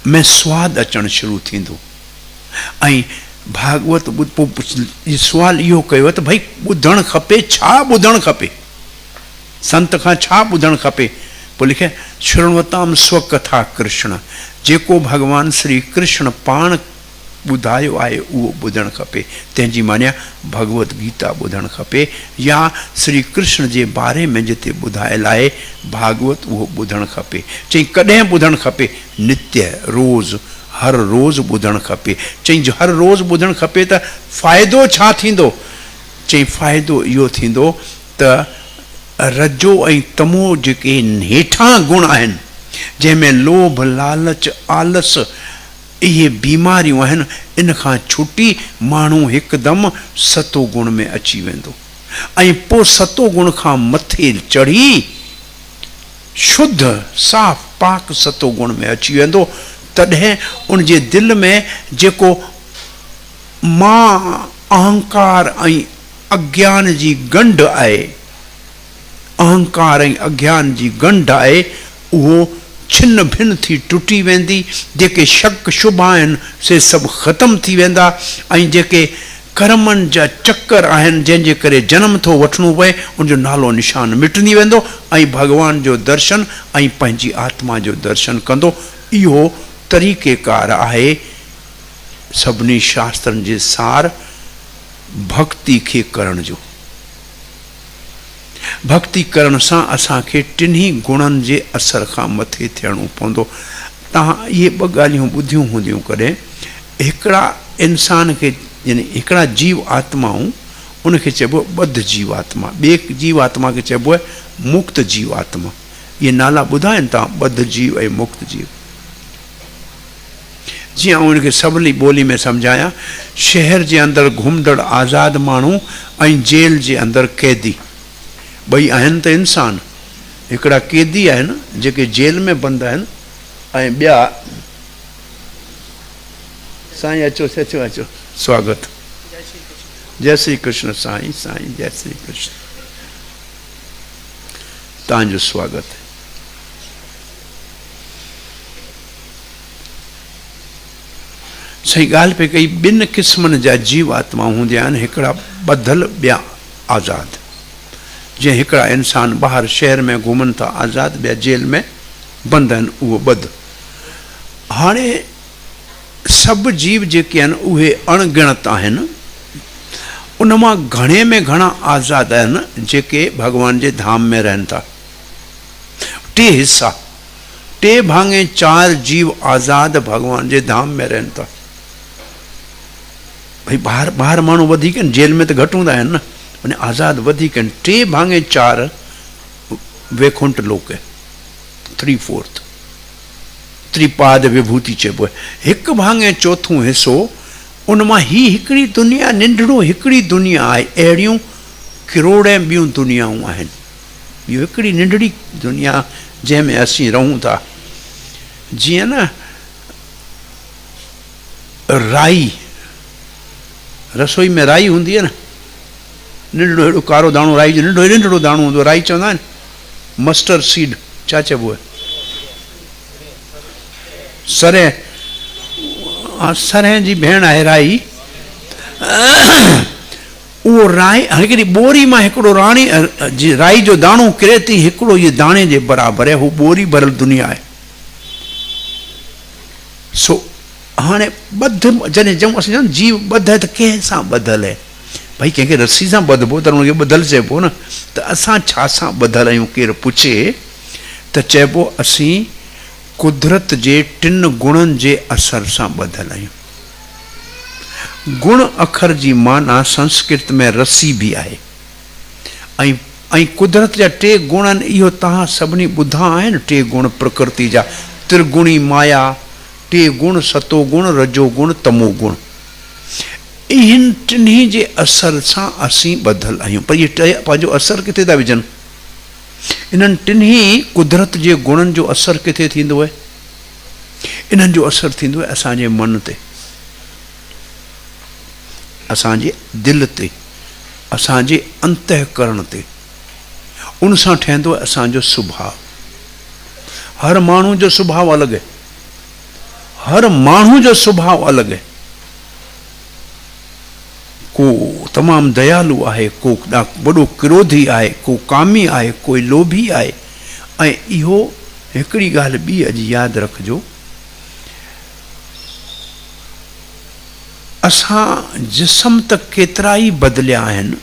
में स्वाद अचणु शुरू थींदो। ऐं भागवत सुवाल इहो कयो त भई ॿुधणु खपे, छा ॿुधणु खपे, संत खां छा ॿुधणु खपे? पोइ लिखे शृण्वताम स्वकथा कृष्ण, जेको भॻवान श्री कृष्ण पाण ॿुधायो आहे उहो ॿुधणु खपे। तंहिंजी मान्या भगवत गीता ॿुधणु खपे या श्री कृष्ण जे बारे में जिते ॿुधायल आहे भागवत उहो ॿुधणु खपे। चई कॾहिं ॿुधणु खपे? नित्य, रोज़, हर रोज़ ॿुधणु खपे। चई हर रोज़ ॿुधणु खपे त फ़ाइदो छा थींदो? चई फ़ाइदो इहो थींदो त रजो ऐं तमो जेके हेठां गुण आहिनि जंहिंमें लोभ, लालच, आलस, इहे बीमारियूं आहिनि, इन खां छुटी माण्हू हिकदमि सतो गुण में अची वेंदो ऐं पोइ सतो गुण खां मथे चढ़ी शुद्ध साफ़ पाक सतो गुण में अची वेंदो। तॾहिं उन जे दिलि में जेको मां अहंकार ऐं अज्ञान जी गंढ आहे, अहंकार ऐं अज्ञान जी गंढ आहे, उहो छिन्न भिन्न थी टुटी वेंदी। जेके शक शुभ आहिनि से सभु ख़तमु थी वेंदा ऐं जेके कर्मनि जा चक्कर आहिनि जंहिंजे करे जनम थो वठिणो पए उनजो नालो निशान मिटंदी वेंदो ऐं भॻवान जो दर्शन ऐं पंहिंजी आत्मा जो दर्शन कंदो। इहो तरीक़ेकार आहे सभिनी शास्त्रनि जे सार भक्ति खे करण जो। भक्ति करण सां असांखे टिन्ही गुणनि जे असर खां मथे थियणो पवंदो। तव्हां इहे ॿ ॻाल्हियूं ॿुधियूं हूंदियूं कॾहिं। हिकिड़ा इंसान खे यानी हिकिड़ा जीव आत्माऊं उनखे चइबो ॿध जीव आत्मा, ॿिए जीव आत्मा खे चइबो आहे मुक्त जीव आत्मा। इहे नाला ॿुधा आहिनि तव्हां, ॿध जीव ऐं मुक्त जीव। जीअं उनखे सवली ॿोली में सम्झायां, शहर जे अंदरि घुमंदड़ आज़ाद माण्हू ऐं जेल जे अंदरि कैदी, ॿई आहिनि त इंसान। हिकिड़ा कैदी आहिनि जेके जेल में बंदि आहिनि ऐं ॿिया साईं अचो अचो अचो स्वागत। जय श्री कृष्ण साईं, साईं जय श्री कृष्ण, तव्हांजो स्वागत है। सही ॻाल्हि पे कई, ॿिनि क़िस्मनि जा जीव आत्मा हूंदिया आहिनि, हिकिड़ा ॿधल ॿिया आज़ाद। जीअं हिकिड़ा इंसान ॿाहिरि शहर में घुमनि था आज़ाद, ॿिया जेल में बंदि आहिनि, उहो ॿध। हाणे सभु जीव जेके आहिनि उहे अणगिणत आहिनि, उन मां घणे में घणा आज़ाद आहिनि जेके भॻवान जे धाम में रहनि था। टे हिस्सा, 2/4 जीव आज़ाद भॻवान जे धाम में रहनि था। भई ॿाहिरि माण्हू वधीक आहिनि, जेल में त घटि हूंदा आहिनि न, माने आज़ाद वधीक आहिनि। 3/4 वैकुंठ लोक है, 3/4 त्रिपाद विभूति चइबो आहे। 1/4 हिसो उन मां ही हिकिड़ी दुनिया, नंढड़ो हिकिड़ी दुनिया आहे। अहिड़ियूं किरोड़ ॿियूं दुनियाऊं आहिनि। इहो हिकिड़ी नंढड़ी दुनिया जंहिंमें असीं रहूं था। जीअं न राई, रसोई में राई हूंदी आहे न, नंढड़ो अहिड़ो कारो दाणो, राई जो नंढड़ो दाणो हूंदो, राई चवंदा आहिनि, मस्टर्ड सीड छा चइबो आहे, सरें, सरें जी भेण आहे राई। उहो राई हिकिड़ी ॿोरी मां हिकिड़ो राई जो दाणो किरे थी, हिकिड़ो इहे दाणे जे बराबरि आहे, हू ॿोरी भरियल दुनिया आहे। सो हाणे ॿध जॾहिं चऊं असां जीव ॿध आहे त कंहिं सां ॿधल आहे? भई कंहिंखे रस्सी सां ॿधबो त हुनखे ॿधल चइबो न। त असां छा सां ॿधल आहियूं? केरु पुछे त चइबो असीं कुदरत जे 3 गुणनि जे असर सां ॿधल आहियूं। गुण अखर जी माना संस्कृत में रसी भी आहे ऐं कुदरत जा 3 गुण आहिनि। इहो तव्हां सभिनी ॿुधा आहिनि, 3 गुण प्रकृति जा, त्रिगुणी माया, 3 गुण सतो गुण, रजो गुण, तमो गुण। इन्हनि टिन्ही जे असर सां असीं ॿधल आहियूं। पर इहे पंहिंजो असर किथे था विझनि? इन्हनि टिन्ही कुदरत जे गुणनि जो असर किथे थींदो आहे? इन्हनि जो असर थींदो आहे असांजे मन ते, असांजे दिलि ते, असांजे अंतःकरण ते। उन सां ठहंदो आहे असांजो सुभाउ। हर माण्हू जो सुभाउ अलॻि आहे, हर माण्हू जो सुभाउ अलॻि आहे। को तमामु दयालु आहे, को वॾो क्रोधी आहे, को कामी आहे, कोई लोभी आहे। ऐं इहो हिकिड़ी ॻाल्हि ॿी अॼु यादि रखिजो, असां जिस्म त केतिरा ई बदिलिया आहिनि,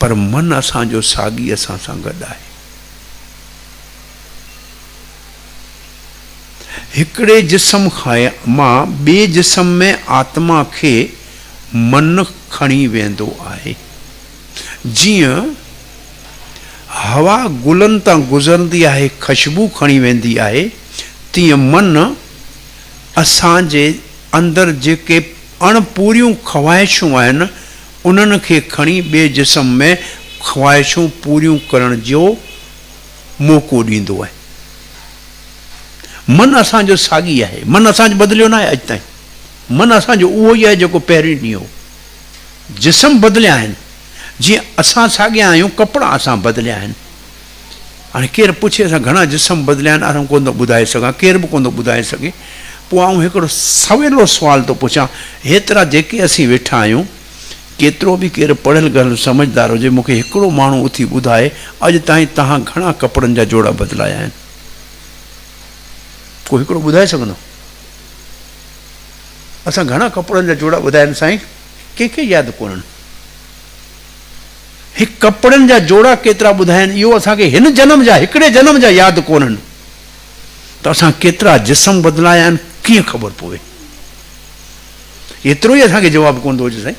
पर मन असांजो साॻी असां सां गॾु आहे। हिकिड़े जिस्म खां मां ॿिए जिस्म में आत्मा खे मन खणी वेंदो आहे। जीअं हवा गुलनि तां गुज़रंदी आहे, ख़ुशबू खणी वेंदी आहे, तीअं मन असांजे अंदरि जेके अणपूरियूं ख़्वाहिशूं आहिनि उन्हनि खे खणी ॿिए जिस्म में ख़्वाहिशूं पूरियूं करण जो मौक़ो ॾींदो आहे। मन असांजो साॻी आहे, मन असांजो बदिलियो न आहे अॼु ताईं। मन असांजो उहो ई आहे जेको पहिरीं ॾींहुं हो। जिस्म बदिलिया आहिनि, जीअं असां साॻिया आहियूं, कपिड़ा असां बदिलिया आहिनि। हाणे केरु पुछे असां घणा जिस्म बदिलिया आहिनि, असां कोन थो ॿुधाए सघां, केरु बि कोन थो ॿुधाए सघे। पोइ आउं हिकिड़ो सवेलो सुवाल थो पुछां, हेतिरा जेके असीं वेठा आहियूं, केतिरो बि केरु पढ़ियल गढ़ियल समझदार हुजे, मूंखे हिकिड़ो माण्हू उथी ॿुधाए अॼु ताईं तव्हां घणा कपिड़नि जा जोड़ा बदिलाया आहिनि? को हिकिड़ो ॿुधाए सघंदो? असां घणा कपिड़नि जा जोड़ा ॿुधाया आहिनि साईं? कंहिंखे यादि कोन्हनि। हिकु कपिड़नि जा जोड़ा केतिरा ॿुधाया आहिनि इहो असांखे हिन जन्म जा, हिकिड़े जन्म जा यादि कोन्हनि, त असां केतिरा जिस्म बदिलाया आहिनि कीअं ख़बर पवे? एतिरो ई असांखे जवाबु कोन थो अचे साईं।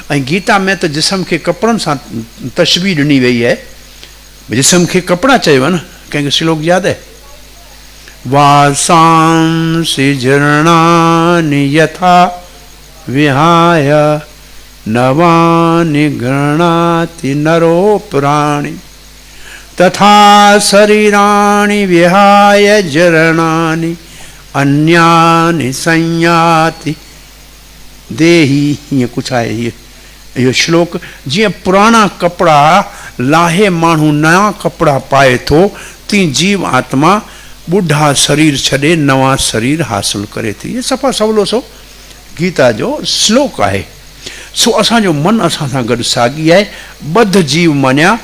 ऐं गीता में त जिस्म खे कपिड़नि सां तशबीह ॾिनी वई आहे, जिस्म खे कपिड़ा चयो आहे न। कंहिंखे श्लोक यादि आहे? वासांसि जीर्णानि यथा विहाय नवानि गृह्णाति नरो प्राणि तथा शरीराणि विहाय जीर्णानि अन्यानि संयाति देही। हीअं कुझु आहे इहो श्लोक। जीअं पुराणा कपिड़ा लाहे माण्हू नया कपिड़ा पाए थो, तीअं जीव आत्मा ॿुढा शरीर छॾे नवां शरीर हासिल करे थी। इहे सफ़ा सवलो सो गीता जो श्लोक आहे। सो असांजो मन असां सां गॾु साॻी आहे, ॿध जीव मञिया।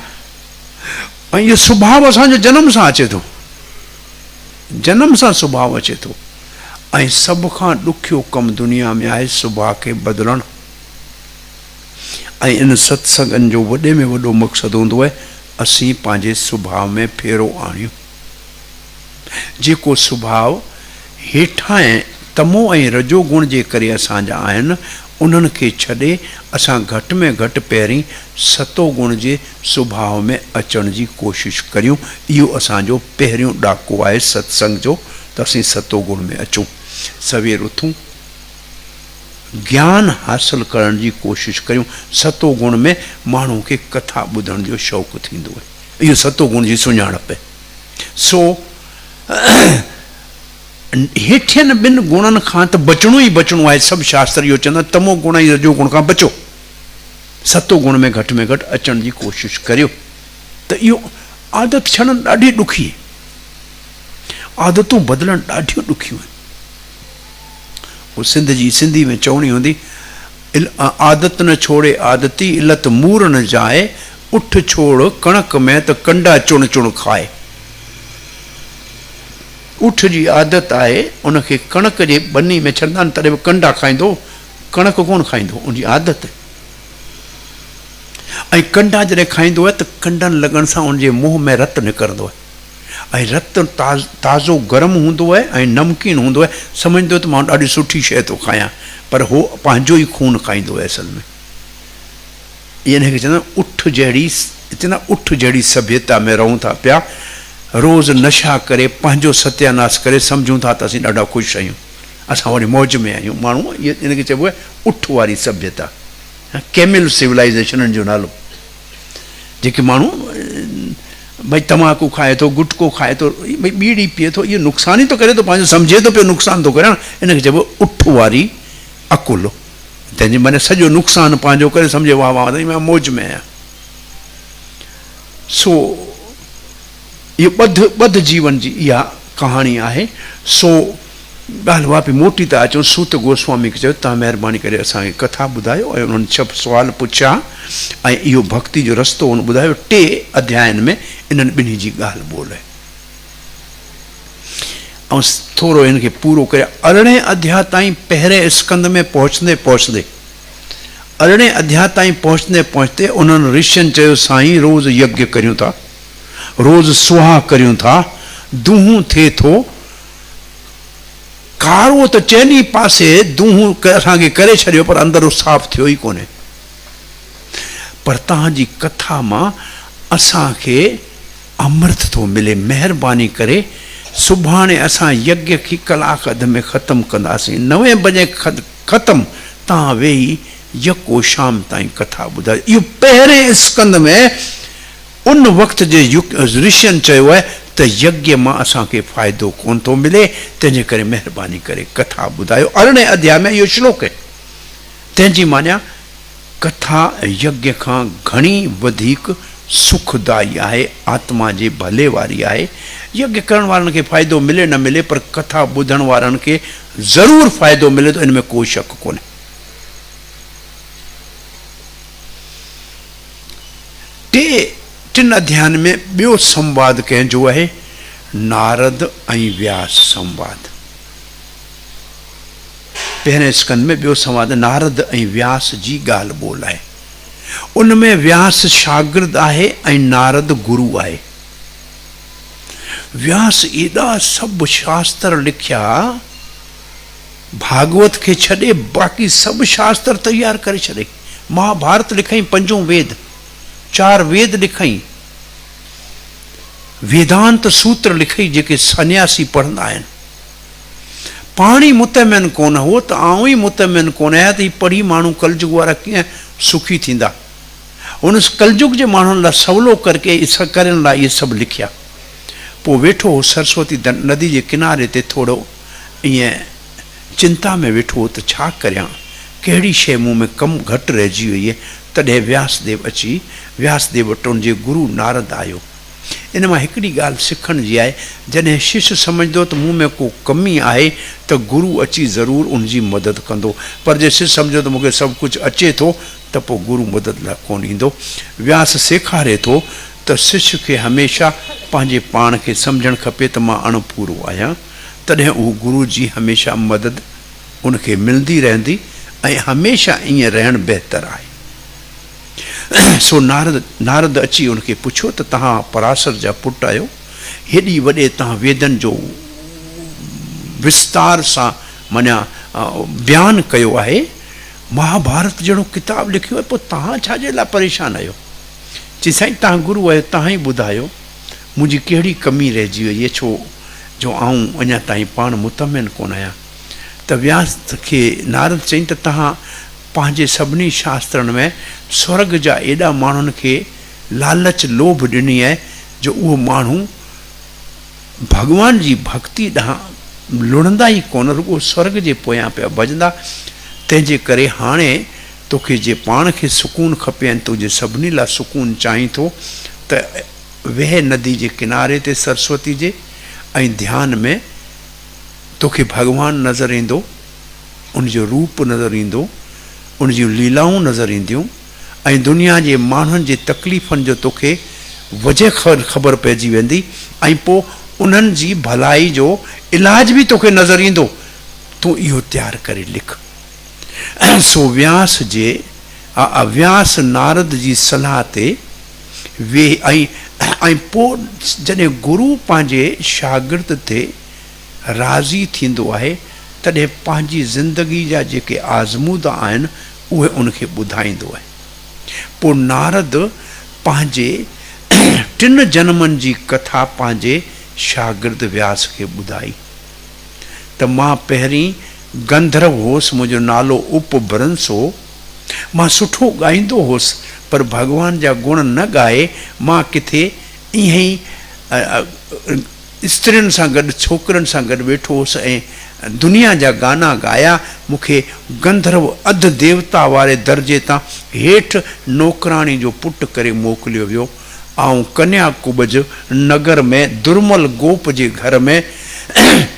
ऐं इहो सुभाउ असांजो जनम सां अचे थो, जनम सां सुभाउ अचे थो। ऐं सभ खां ॾुखियो कमु दुनिया में आहे सुभाउ खे बदिलणु। ऐं इन सत्संगनि जो वॾे में वॾो मक़सदु हूंदो आहे असीं पंहिंजे सुभाउ में फेरो आणियूं। जेको सुभाउ हेठां तमो ऐं रजो गुण जे करे असांजा आहिनि, उन्हनि खे छॾे असां घटि में घटि पहिरीं सतो गुण जे सुभाउ में अचण जी कोशिशि करियूं। इहो असांजो पहिरियों ॾाको आहे सत्संग जो, त असीं सतो गुण में अचूं, सवेर उथूं, ज्ञान हासिल करण जी कोशिशि करियूं। सतो गुण में माण्हू खे कथा ॿुधण जो शौक़ु थींदो आहे। इहो सतो गुण जी सुञाणप आहे। सो हेठियनि ॿिनि गुणनि खां त बचणो ई बचणो आहे। सभु शास्त्र इहो चवंदा तमो गुण ऐं रजो गुण खां बचो, सतो गुण में घटि अचण जी कोशिशि करियो। त इहो आदत छॾणु ॾाढी ॾुखी आहे, आदतूं बदिलणु ॾाढियूं ॾुखियूं आहिनि। उहो सिंधी में चवणी हूंदी, आदत न छोड़े आदती इलत मूर न जाए, उठ छोड़ कणक में त कंडा चुण चुण खाए। उठ जी आदत आहे, उनखे कणक जे बनी में छॾंदा आहिनि तॾहिं बि कंडा खाईंदो, कणक कोन खाईंदो, उनजी आदत। ऐं कंडा जॾहिं खाईंदो आहे त कंडनि लॻण सां उनजे मुंहं में रतु निकिरंदो आहे। ऐं रतु ताज़ो गरम हूंदो आहे ऐं नमकीन हूंदो आहे, सम्झंदो त मां ॾाढी सुठी शइ थो खायां, पर उहो पंहिंजो ई खून खाईंदो आहे असल में। इनखे चवंदा उठ जहिड़ी, चवंदा उठ जहिड़ी सभ्यता में रहूं था पिया, रोज़ नशा करे पंहिंजो सत्यानाश करे सम्झूं था त असीं ॾाढा ख़ुशि आहियूं, असां वरी मौज में आहियूं। माण्हू इनखे चइबो आहे उठ वारी सभ्यता, कैमिल सिविलाइज़ेशन जो नालो। जेके माण्हू भई तम्बाकू खाए थो, गुटको खाए थो, भई बीड़ी पीए थो, इहो नुक़सान ई थो करे थो, पंहिंजो सम्झे थो पियो नुक़सान थो करे, इनखे चइबो उठ वारी अकुल। तंहिंजे माने सॼो नुक़सान पंहिंजो करे सम्झे वाह वाह मां मौज में आहियां। सो इहो ॿध जीवन जी इहा कहाणी आहे। सो ॻाल्हि वापसि मोटी था अचूं। सूत गोस्वामी खे चयो तव्हां महिरबानी करे असांखे कथा ॿुधायो, ऐं उन्हनि 6 सुवाल पुछिया ऐं इहो भक्ति जो रस्तो हुन ॿुधायो। 2 अध्यायनि में इन्हनि ॿिन्ही जी ॻाल्हि ॿोल आहे। ऐं थोरो हिनखे पूरो करे 18 अध्याय ताईं पहिरें स्कंद में पहुचंदे पहुचंदे 18 अध्याय ताईं पहुचंदे पहुचंदे उन्हनि ऋषियुनि चयो साईं रोज़ यज्ञ करियूं था, रोज़ सुहा करियूं था, दूहूं थिए थो, कारो त चइनी पासे दूहूं असांखे करे छॾियो पर अंदरि साफ़ थियो ई कोन्हे। पर तव्हांजी कथा मां असांखे अमृत थो मिले। महिरबानी करे सुभाणे असां यज्ञ खे कलाक अध में ख़तमु कंदासीं। 9 बजे ख़तमु, तव्हां वेही यको शाम ताईं कथा ॿुधायो। इहो पहिरें स्कंद में उन वक़्त जे ऋषियुनि चयो आहे त यज्ञ मां असांखे फ़ाइदो कोन थो मिले, तंहिंजे करे महिरबानी करे कथा ॿुधायो। 18 अध्याय में इहो श्लोक आहे। तंहिंजी मान्या कथा यज्ञ खां घणी वधीक सुखदाई आहे, आत्मा जे भले वारी आहे। यज्ञ करण वारनि खे फ़ाइदो मिले न मिले, पर कथा ॿुधण वारनि खे ज़रूरु फ़ाइदो मिले थो, इन में कोई शक कोन्हे। टिन अध्यायनि में ॿियो संवाद कंहिंजो आहे, नारद ऐं व्यास संवाद। पहिरें स्कंद में ॿियो संवाद नारद ऐं व्यास जी ॻाल्हि ॿोल आहे। उनमें व्यास शागिर्द आहे ऐं नारद गुरु आहे। व्यास एॾा सभु शास्त्र लिखिया, भागवत खे छॾे बाक़ी सभु शास्त्र तैयार करे छॾे। महाभारत लिखई, 5 वेद, 4 वेद लिखई, वेदांत सूत्र लिखई जेके सन्यासी पढ़ंदा आहिनि। पाणी मुतमिन कोन हो त आऊं ई मुतमिन कोन आहियां त ही पढ़ी माण्हू कलयुग वारा कीअं सुखी थींदा। उन कलयुग जे माण्हुनि लाइ सवलो करके करण लाइ इहे सभु लिखिया। पोइ वेठो हो सरस्वती नदी जे किनारे ते, थोरो ईअं चिंता में वेठो हो त छा करियां, कहिड़ी शइ मूं में कमु घटि रहिजी वई आहे। तॾहिं व्यासदेव अची, व्यासदेव वटि उनजे गुरु नारद आयो। इन मां हिकिड़ी ॻाल्हि सिखण जी आहे, जॾहिं शिष्य सम्झंदो त मूं में को कमी आहे त गुरु अची ज़रूरु उनजी मदद कंदो, पर जे शिष्य सम्झो त मूंखे सभु कुझु अचे थो त पोइ गुरु मदद लाइ कोन ईंदो। व्यास सेखारे थो त शिष्य खे हमेशह पंहिंजे पाण खे सम्झणु खपे त मां अणपूरो आहियां, तॾहिं उहो गुरु जी हमेशह मदद उनखे मिलंदी रहंदी ऐं हमेशह ईअं रहणु बहितर आहे। सो नारद अची उनखे पुछियो त तव्हां पराशर जा पुट आहियो, हेॾी वॾे तव्हां वेदनि जो विस्तार सां माना बयानु कयो आहे, महाभारत जहिड़ो किताबु लिखियो आहे, पोइ तव्हां छाजे लाइ परेशान आहियो? चई साईं तव्हां गुरु आहियो, तव्हां ई ॿुधायो मुंहिंजी कहिड़ी कमी रहिजी वई आहे, छो जो आऊं अञा ताईं पाण मुतमिन कोन आहियां। त व्यास खे नारद चई त तव्हां पंहिंजे सभिनी शास्त्रनि में स्वर्ग जा एॾा माण्हुनि खे लालच लोभ ॾिनी आहे जो उहो माण्हू भॻवान जी भक्ति ॾांहुं लुणंदा ई कोन, रुॻो स्वर्ग जे पोयां पिया भॼंदा। तंहिंजे करे हाणे तोखे जे पाण खे सुकून खपे ऐं तुंहिंजे सभिनी लाइ सुकून चाहीं थो त वेह नदी जे किनारे ते सरस्वती जे ऐं ध्यान में तोखे भॻवानु नज़र ईंदो, उनजो रूप नज़र ईंदो, उन जूं लीलाऊं नज़र ईंदियूं ऐं दुनिया जे माण्हुनि जे तकलीफ़ुनि जो तोखे वजह ख़बर पइजी वेंदी ऐं पोइ उन्हनि जी भलाई जो इलाज बि तोखे नज़र ईंदो। तूं इहो तयारु करे लिख। सो व्यास नारद जी सलाह ते वे ऐं पोइ जॾहिं गुरु पंहिंजे शागिर्द ते राज़ी थींदो आहे तॾहिं पंहिंजी ज़िंदगी जा जेके आज़मूदा आहिनि उहे उनखे ॿुधाईंदो आहे। पोइ नारद पंहिंजे 3 जन्मनि जी कथा पंहिंजे शागिर्द व्यास खे ॿुधाई त मां पहिरीं गंधर्व होसि, मुंहिंजो नालो उपभ्रंश हो, मां सुठो ॻाईंदो हुउसि पर भॻवान जा गुण न ॻाए मां किथे ईअं ई स्त्रियुनि सां गॾु छोकिरनि सां गॾु वेठो हुउसि ऐं दुनिया जा गाना ॻाया। मूंखे गंधर्व अध देवता वारे दर्जे तां हेठि नौकराणी जो पुटु करे मोकिलियो वियो। ऐं कन्या कुब्ज नगर में दुर्मल गोप जे घर में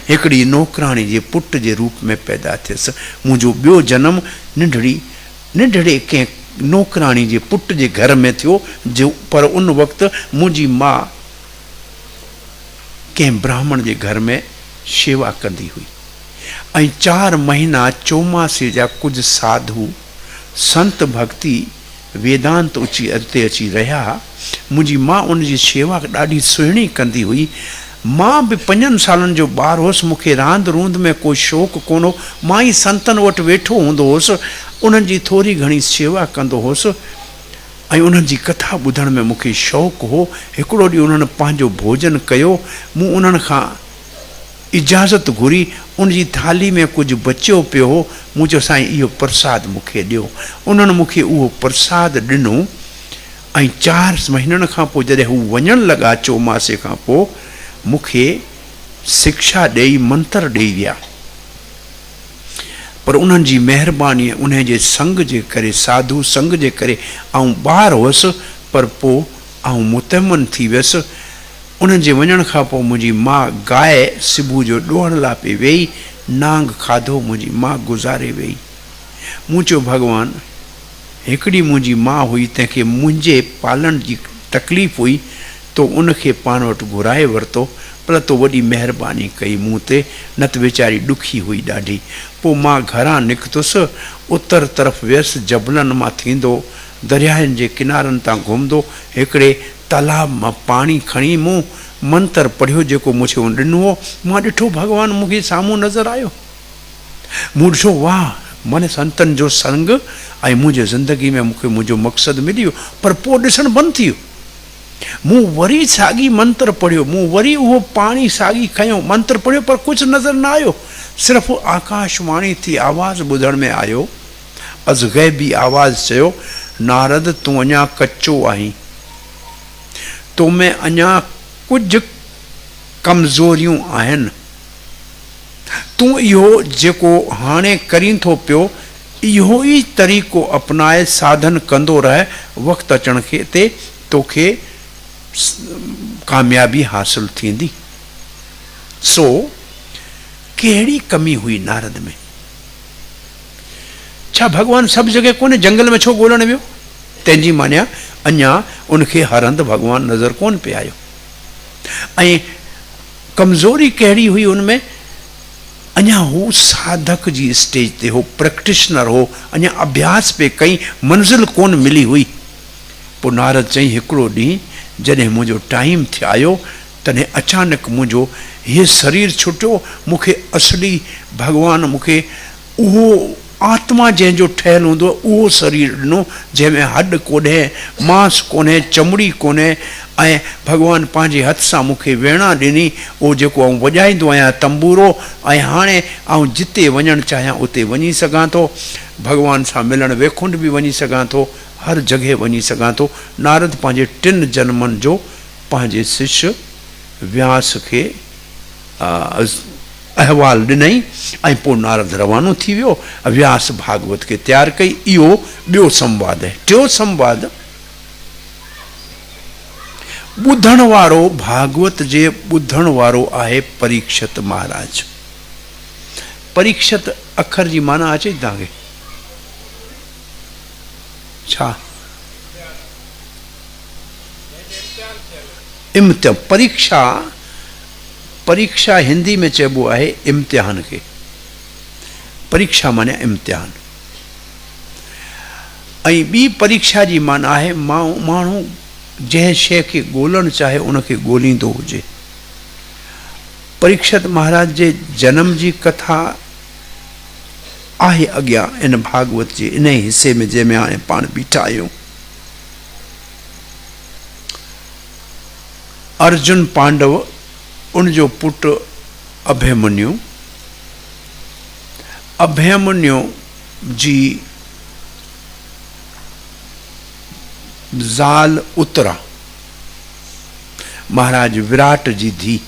हिकिड़ी नौकराणी जे पुट जे रूप में पैदा थियसि। मुंहिंजो ॿियो जनम नंढड़े कंहिं नौकराणी जे पुट जे घर में थियो, जो पर उन वक़्तु मुंहिंजी माउ कंहिं ब्राह्मण जे घर में शेवा कंदी हुई। ऐं 4 महीना चौमासे जा कुछ साधु संत भक्ति वेदांत उते अची रहा। मुंहिंजी माँ उन जी शेवा ॾाढी सुहिणी कंदी हुई। मां भी 5 सालनि जो ॿार हुअसि, मूंखे रांदि रूंद में कोई शौक़ु कोन हो। मां ई संतनि वटि वेठो हूंदो हुअसि, उन्हनि जी थोरी घणी शेवा कंदो हुअसि ऐं उन्हनि जी कथा ॿुधण में मूंखे शौक़ु हो। हिकिड़ो ॾींहुं उन्हनि पंहिंजो भोजन कयो, मूं उन्हनि खां इजाज़त घुरी। उन जी थाली में कुझु बचियो पियो हो। मूं चयो साईं इहो प्रसाद मूंखे ॾियो। उन्हनि मूंखे उहो प्रसाद ॾिनो ऐं 4 महीननि खां पोइ जॾहिं हू वञणु लॻा चौमासे खां पोइ, मूंखे शिक्षा ॾेई मंत्र ॾेई विया। पर उन्हनि जी महिरबानी, उन जे संग जे करे, साधु संग जे करे आउं ॿार हुअसि, पर पोइ आउं मुतमन थी वियसि। उन्हनि जे वञण खां पोइ मुंहिंजी माउ गांइ सुबुह जो ॾोहण लाइ पई वेही, नांग खाधो मुंहिंजी माउ गुज़ारे वेई। मूं चयो भॻवान, हिकिड़ी मुंहिंजी माउ हुई, तंहिंखे मुंहिंजे पालण जी तकलीफ़ हुई, तो उनखे पाण वटि घुराए वरितो, पर तो वॾी महिरबानी कई मूं ते, न त वीचारी ॾुखी हुई ॾाढी। पोइ मां घरां निकितुसि, उतर तरफ़ वियसि, जबलनि मां थींदो, दरियाहनि जे किनारनि तां घुमंदो, हिकिड़े तालाब मां पाणी खणी मूं मंत्र पढ़ियो जेको मूंखे ॾिनो हो। मां ॾिठो भॻवान मूंखे साम्हूं नज़र आयो। मूं ॾिठो वाह, माने संतनि जो संग ऐं मुंहिंजे ज़िंदगी में मूंखे मुंहिंजो मक़सदु मिली वियो। पर पोइ ॾिसणु बंदि थी वियो। मूं वरी साॻी मंत्र पढ़ियो, मूं वरी उहो पाणी साॻी खयो, मंत्र पढ़ियो, पर कुझु नज़र न आयो। सिर्फ़ु आकाशवाणी थी आवाज़ ॿुधण में आयो। अज़गैबी आवाज़ चयो, नारद तूं अञा कचो आहीं, तो में अञा कुझु कमज़ोरियूं आहिनि। तूं इहो जेको हाणे करीं थो पियो, इहो ई तरीक़ो अपनाए साधन कंदो रहे, वक़्तु अचण खे ते तोखे कामयाबी हासिल थींदी। सो कहिड़ी कमी हुई नारद में? छा भॻवान सभु जॻह कोन्हे? जंगल में छो ॻोल्हण वियो? तंहिंजी मान्या अञा उनखे हरंद भॻवान नज़र कोन पे आयो। ऐं कमज़ोरी कहिड़ी हुई उनमें? अञा हू साधक जी स्टेज ते हो, प्रैक्टिशनर हो, अञा अभ्यास पे कई, मंज़िल कोन मिली हुई। पोइ नारद चई, हिकिड़ो ॾींहुं जॾहिं मुंहिंजो टाइम थी आयो, तॾहिं अचानक मुंहिंजो हीअ शरीर छुटियो। मूंखे असली भॻवान मूंखे उहो आत्मा जंहिंजो ठहियलु हूंदो उहो शरीर ॾिनो, जंहिंमें हॾ कोन्हे, मांस कोन्हे, चमड़ी कोन्हे। ऐं भॻवान पंहिंजे हथ सां मूंखे वेणा ॾिनी, उहो जेको आउं वॼाईंदो आहियां तंबूरो। ऐं हाणे आउं जिते वञणु चाहियां उते वञी सघां थो, भॻवान सां मिलणु वेकुंठ बि वञी सघां थो, हर जॻह वञी सघां थो। नारद पंहिंजे 3 जन्मनि जो पंहिंजे शिष्य व्यास खे अहवाल ॾिनई ऐं पोइ नारद रवानो थी वियो। व्यास भागवत खे तयारु कई। इहो ॿियो संवाद आहे। टियों संवाद, ॿुधण वारो, भागवत जे ॿुधण वारो आहे परीक्षित महाराज। परीक्षित अखर जी माना अचे तव्हांखे? छा? इम्तिहान। परीक्षा, परीक्षा हिंदी में चइबो आहे इम्तिहान खे। परीक्षा माने इम्तिहान। ऐं ॿी परीक्षा जी माना आहे माण्हू जंहिं शइ खे ॻोल्हणु चाहे उनखे ॻोल्हींदो हुजे। परीक्षित महाराज जे जनम जी कथा आहे अॻियां इन भागवत जे इन हिसे में जंहिंमें हाणे पाण बीठा आहियूं। अर्जुन पांडव, उनजो पुटु अभिमन्यु, अभिमन्यु जी ज़ाल उत्तरा, महाराज विराट जी धी।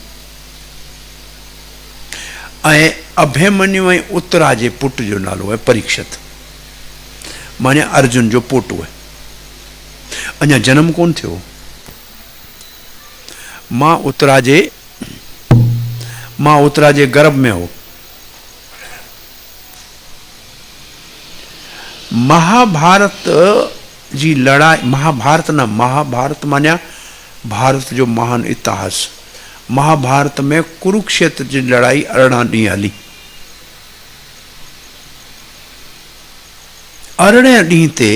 ऐं अभिमन्यु ऐं उत्तरा जे पुट जो नालो आहे परीक्षित, माने अर्जुन जो पोटो आहे। अञा जन्म कोन थियो। मां उत्तरा जे गर्भ में हो। महाभारत जी लड़ाई, महाभारत न, महाभारत मान्या भारत जो महान इतिहास। महाभारत में कुरुक्षेत्र जी लड़ाई 18 ॾींहं हली। 18 ॾींहं ते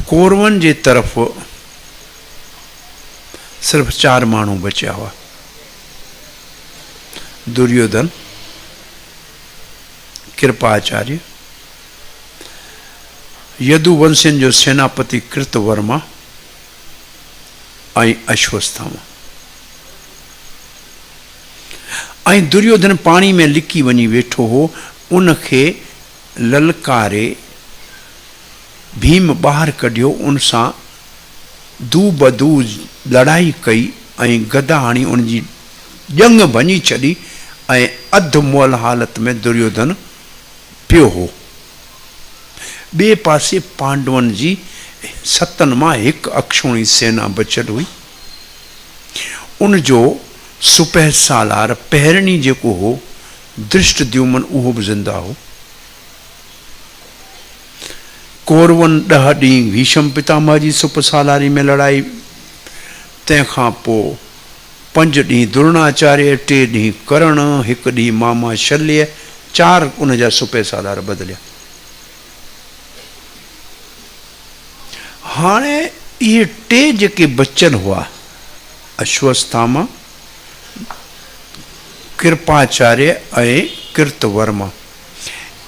कौरवन जे तरफ सिर्फ 4 माण्हू बचिया हुआ। दुर्योधन, कृपाचार्य, यदुवंशियन जो सेनापति कृतवर्मा ऐं अश्वत्थामा। ऐं दुर्योधन पानी में लिकी वञी वेठो हो। उनखे ललकारे भीम ॿाहिरि कढियो। उन सां दू बदू लड़ाई कई ऐं गदा हणी उनजी जंग भञी छॾी ऐं अधु मुअल हालत में दुर्योधन पियो हो। ॿिए पासे पांडवन जी 7 मां 1 अक्षोणी सेना बचियल हुई। उनजो सुपह सालार पहिरणी जेको हो धृष्टद्युम्न, उहो बि ज़िंदा हो। कौरवन 10 ॾींहं भीष्म पितामह जी सुप सालारी में लड़ाई, तंहिंखां पोइ 5 ॾींहं द्रोणाचार्य, 3 ॾींहं कर्ण, 1 ॾींहुं मामा शल्य, 4 उनजा सुपह सालार बदिलिया। हाणे इहे 3 जेके बचियल हुआ, अश्वत्थामा, कृपाचार्य ऐं कृतवर्मा,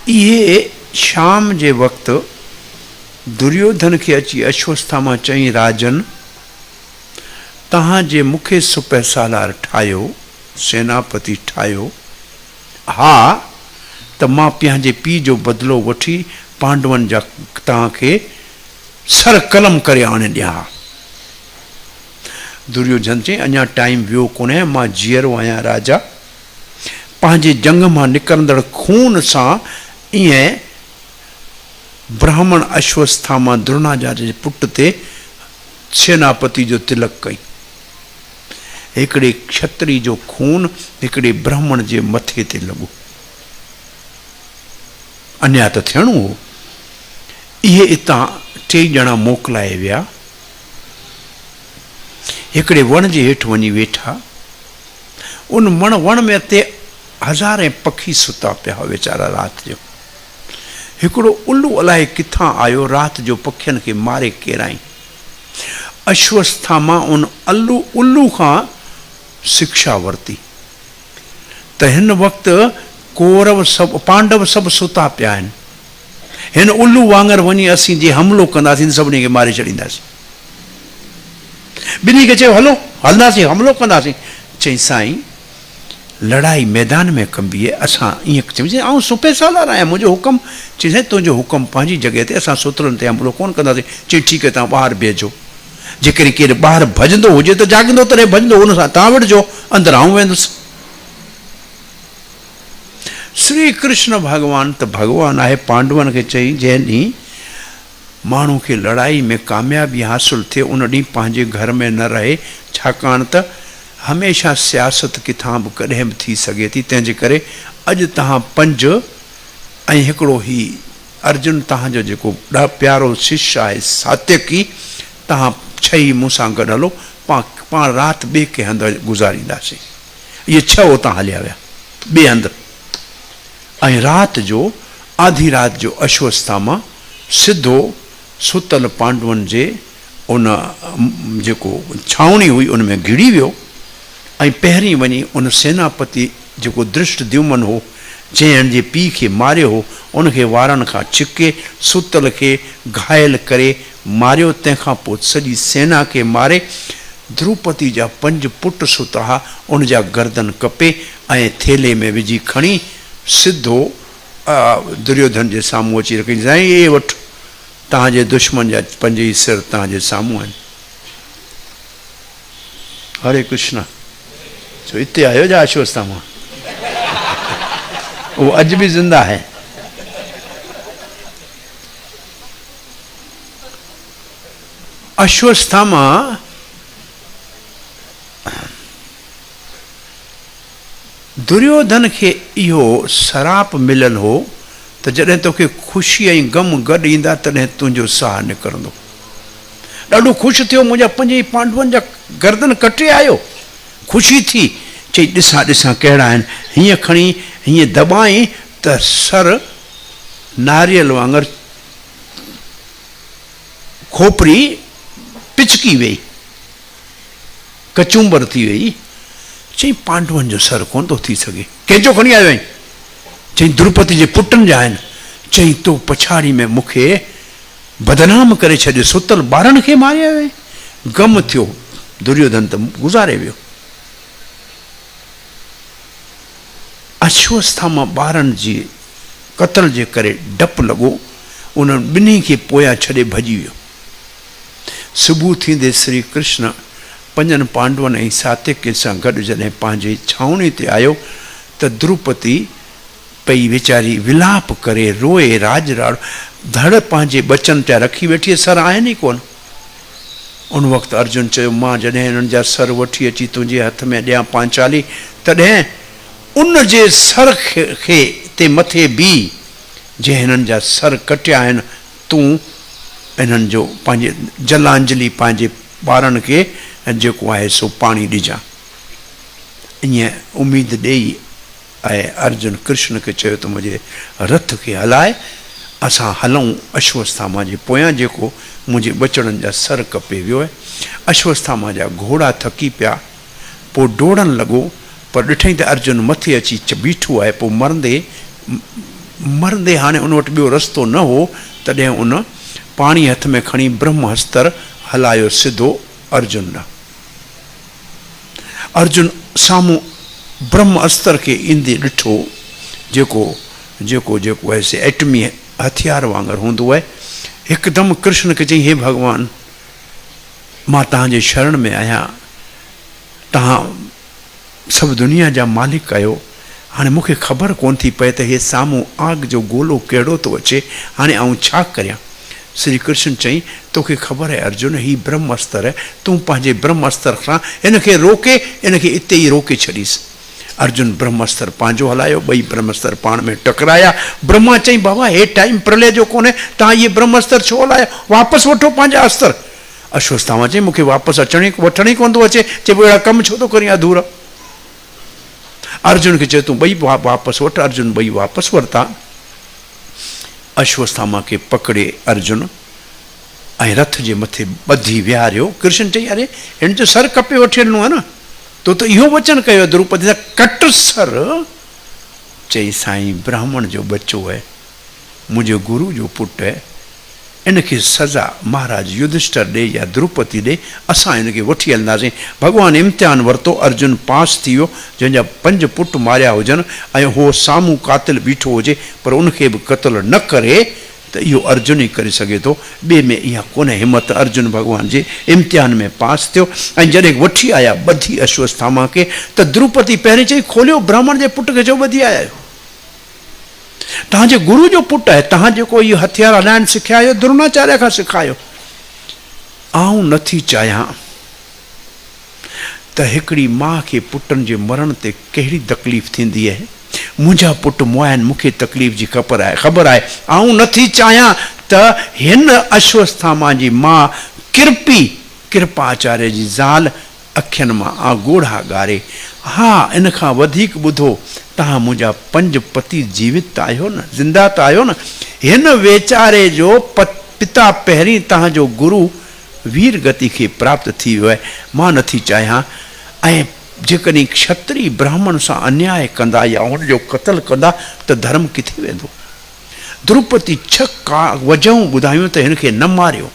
इहे शाम जे वक़्तु दुर्योधन खे अची अश्वत्थामा चई, राजन तव्हां जे मूंखे सुपह सालार ठाहियो, सेनापति ठाहियो, हा त मां पंहिंजे पीउ जो बदिलो वठी पांडवन जा तव्हांखे सर कलम करे आणे ॾियां। दुर्योधन चई, अञा टाइम वियो कोन्हे, मां जीअरो आहियां राजा। पंहिंजे जंग मां निकिरंदड़ खून सां ईअं ब्राह्मण अश्वत्थामा द्रोणाचार्य जे पुट ते सेनापति जो तिलक कई। हिकिड़े क्षत्रिय जो खून हिकिड़े ब्राह्मण जे मथे ते लॻो। अन्याय त थियणो हो। इहे इतां 3 ॼणा मोकिलाए विया। हिकिड़े वण जे हेठि वञी वेठा। उन वण में ते हज़ारे पखी सुता पिया हुआ वीचारा राति जो। हिकिड़ो उल्लू अलाए किथां आयो, राति जो पखियुनि खे मारे केराई। अश्वत्थामा उन उल्लू खां शिक्षा वरिती त हिन वक़्तु कौरव सभु पांडव सभु सुता पिया आहिनि। हिन उल्लू वांगर वञी असीं जे हमिलो कंदासीं त सभिनी खे मारे छॾींदासीं। ॿिन्ही खे चयो, हलो हलंदासीं, हमिलो कंदासीं। चई, साईं लड़ाई मैदान में कबी आहे, असां ईअं चई, आउं सुपह सालार आहियां, मुंहिंजो हुकुम। चई, साईं तुंहिंजो हुकुम पंहिंजी जॻह ते, असां सूत्रनि ते हमिलो कोन कंदासीं। चई, ठीकु आहे, तव्हां ॿाहिरि बीहजो। जेकॾहिं केरु ॿाहिरि भॼंदो हुजे त जाॻींदो तॾहिं भॼंदो, हुन सां तव्हां विढ़जो, अंदरि आउं वेंदुसि। श्री कृष्ण भॻवान त भॻवान आहे, पांडवन खे चई, जंहिं ॾींहुं माण्हू खे लड़ाई में कामयाबी हासिल थिए उन ॾींहुं पंहिंजे घर में न रहे, छाकाणि त हमेशह सियासत किथां बि कॾहिं बि थी सघे थी। तंहिंजे करे अॼु तव्हां 5 ऐं हिकिड़ो ही अर्जुन तव्हांजो जेको ॾाढो प्यारो शिष्य आहे सात्यकी, तव्हां 6 मूंसां गॾु हलो, पाण राति ॿिए कंहिं हंधि गुज़ारींदासीं। इहे 6 उतां हलिया विया ॿिए हंधि। ऐं राति जो आधी राति जो अश्वत्थामा सिधो सुतल पांडवन जे उन जेको छावनी हुई उन में घिड़ी वियो ऐं पहिरीं वञी उन सेनापति जेको धृष्टद्युम्न हो, जंहिं जे पीउ खे मारियो हो, उनखे वारनि खां छिके सुतल खे घायल करे मारियो। तंहिंखां पोइ सॼी सेना खे मारे द्रौपदी जा 5 पुट सुता हुआ, उन जा गर्दन कपे ऐं थेले में विझी खणी सिधो दुर्योधन जे साम्हूं अची रखी, साईं इहे वठि, तव्हांजे दुश्मन जा 5 ई सिर तव्हांजे साम्हूं आहिनि। हरे कृष्ण। छो हिते आयो जा अश्वत्थामा, वो अज भी जिंदा है। अश्वत्थामा दुर्योधन खे इहो सराप मिलल हो त जॾहिं तोखे ख़ुशी ऐं गम गॾु ईंदा तॾहिं तुंहिंजो साह निकिरंदो। ॾाढो ख़ुशि थियो, मुंहिंजा 5 पांडवनि जा गर्दन कटे आयो, ख़ुशी थी। चई ॾिसां ॾिसां कहिड़ा आहिनि। हीअं खणी हीअं दॿाई त सर नारियल वांगुरु खोपड़ी पिचकी वई, कचूंबर थी वई। चई पांडवनि जो सर कोन थो थी सघे। कंहिंजो खणी आयो आहीं? चई द्रुपदी जे पुटनि जा आहिनि। चई तो पछाड़ी में मूंखे बदनाम करे छॾियो, सुतल ॿारनि खे मारिया वियो। गम थियो, दुर्योधन त गुज़ारे वियो। अश्वस्थामा ॿारनि जी क़त्ल जे करे डपु लॻो, उन्हनि ॿिन्ही खे पोयां छॾे भॼी वियो। सुबुह थींदे श्री कृष्ण 5 पांडवनि ऐं सात्विक सां गॾु जॾहिं पंहिंजे छावनी ते आयो त द्रुपदी पई वीचारी विलाप करे रोए, राज राड़ धड़ पंहिंजे बचन पिया रखी वेठी, सर आहिनि ई कोन। उन वक़्तु अर्जुन चयो, मां जॾहिं हिननि जा सर वठी अची तुंहिंजे हथ में ॾियां पांचाली, तॾहिं उन जे सर खे ते मथे बि जंहिं हिननि जा सर कटिया आहिनि, तूं इन्हनि जो पंहिंजे जलांजलि पंहिंजे ॿारनि खे जेको आहे सो पाणी ॾिजां। ईअं उमेदु ॾेई ऐं अर्जुन कृष्ण खे चयो त मुंहिंजे रथ खे हलाए, असां हलूं अश्वस्थामा जे पोयां, जेको मुंहिंजे बचड़नि जा सर कपे वियो आहे। अश्वस्थामा जा घोड़ा थकी पिया, पोइ डोड़ण लॻो, पर ॾिठई त अर्जुन मथे अची बीठो आहे। पोइ मरंदे हाणे उन वटि ॿियो रस्तो न हो, तॾहिं उन पाणी हथ में खणी ब्रह्मअस्त्र हलायो सिधो अर्जुन ॾांहुं। अर्जुन साम्हूं ब्रह्मअस्त्र खे ईंदे ॾिठो, जेको जेको जेको आहे से एटमी हथियार वांगुरु हूंदो आहे। हिकदमि कृष्ण खे चई, हे भॻवान, मां तव्हांजे शरण में आहियां, तव्हां सभु दुनिया जा मालिक आहियो। हाणे मूंखे ख़बर कोन थी पए त हे साम्हूं आग जो गोलो कहिड़ो थो अचे, हाणे आउं छा करियां? श्री कृष्ण चई, तोखे ख़बर आहे अर्जुन, ही ब्रह्मअस्त्र आहे, तूं पंहिंजे ब्रह्मअस्त्र सां हिनखे रोके, हिनखे इते ई रोके छॾीसि। अर्जुन ब्रह्मअस्त्र पंहिंजो हलायो, ॿई ब्रह्मअस्त्र पाण में टकराया। ब्रह्मा चई, बाबा हे टाइम प्रलय जो कोन्हे, तव्हां इहे ब्रह्मअस्त्र छो हलायो? वापसि वठो पंहिंजा अस्त्र। अश्वस्थामा चई, मूंखे वापसि वठण ई कोन थो अचे। चए, पोइ अहिड़ा कमु छो थो करीं अधूरा? अर्जुन खे चयो, तूं ॿई वापसि वठ। अर्जुन ॿई वापसि वरिता। अश्वस्थामा खे पकड़े अर्जुन ऐं रथ जे मथे ॿधी विहारियो। कृष्ण चई, अरे हिन जो सर कपे वठी हलणो आहे न, तो त इहो वचन कयो द्रौपदी सां, कट सर। चई, साईं ब्राह्मण जो बच्चो आहे, मुंहिंजे गुरु जो पुटु आहे, इनखे सज़ा महाराज युधिष्ठिर ॾे या द्रौपदी ॾे, असां हिनखे वठी हलंदासीं। भॻवानु इम्तिहान वरितो, अर्जुन पास थी वियो। जंहिंजा 5 पुट मारिया हुजनि ऐं उहो साम्हूं कातिल बीठो हुजे, पर उनखे बि क़त्ल न करे, त इहो अर्जुन ई करे सघे थो। ॿिए में इहा कोन्हे हिमत। अर्जुन भॻवान जे इम्तिहान में पास थियो ऐं जॾहिं वठी आया ॿधी अश्वस्थामा खे, त द्रौपदी पहिरीं चई, खोलियो, ब्राह्मण जे पुट खे छो ॿधी आया आहियो? तव्हांजे गुरु जो पुटु आहे, तव्हां जेको इहो हथियार हलाइणु सिखायो, द्रोणाचार्य खां सिखायो। आऊं नथी चाहियां त हिकिड़ी माउ खे पुटनि जे मरण ते कहिड़ी तकलीफ़ थींदी आहे। मुंहिंजा पुट मुआ आहिनि, मूंखे तकलीफ़ जी ख़बर आहे। आऊं नथी चाहियां त हिन अश्वस्थामा जी माउ कृपाचार्य जी ज़ाल अखियुनि मां आगोड़ा ॻारे, हा, इन खां वधीक ॿुधो, तव्हां मुंहिंजा 5 पति जीवित आहियो न, ज़िंदा त आहियो न। हिन वेचारे जो पिता पहिरीं तव्हांजो गुरु वीर गति खे प्राप्त थी वियो आहे। मां नथी चाहियां, ऐं जेकॾहिं क्षत्रिय ब्राह्मण सां अन्याय कंदा या हुनजो क़त्ल कंदा त धर्म किथे वेंदो? द्रौपदी 6 वजहूं ॿुधायूं त हिनखे न मारियो।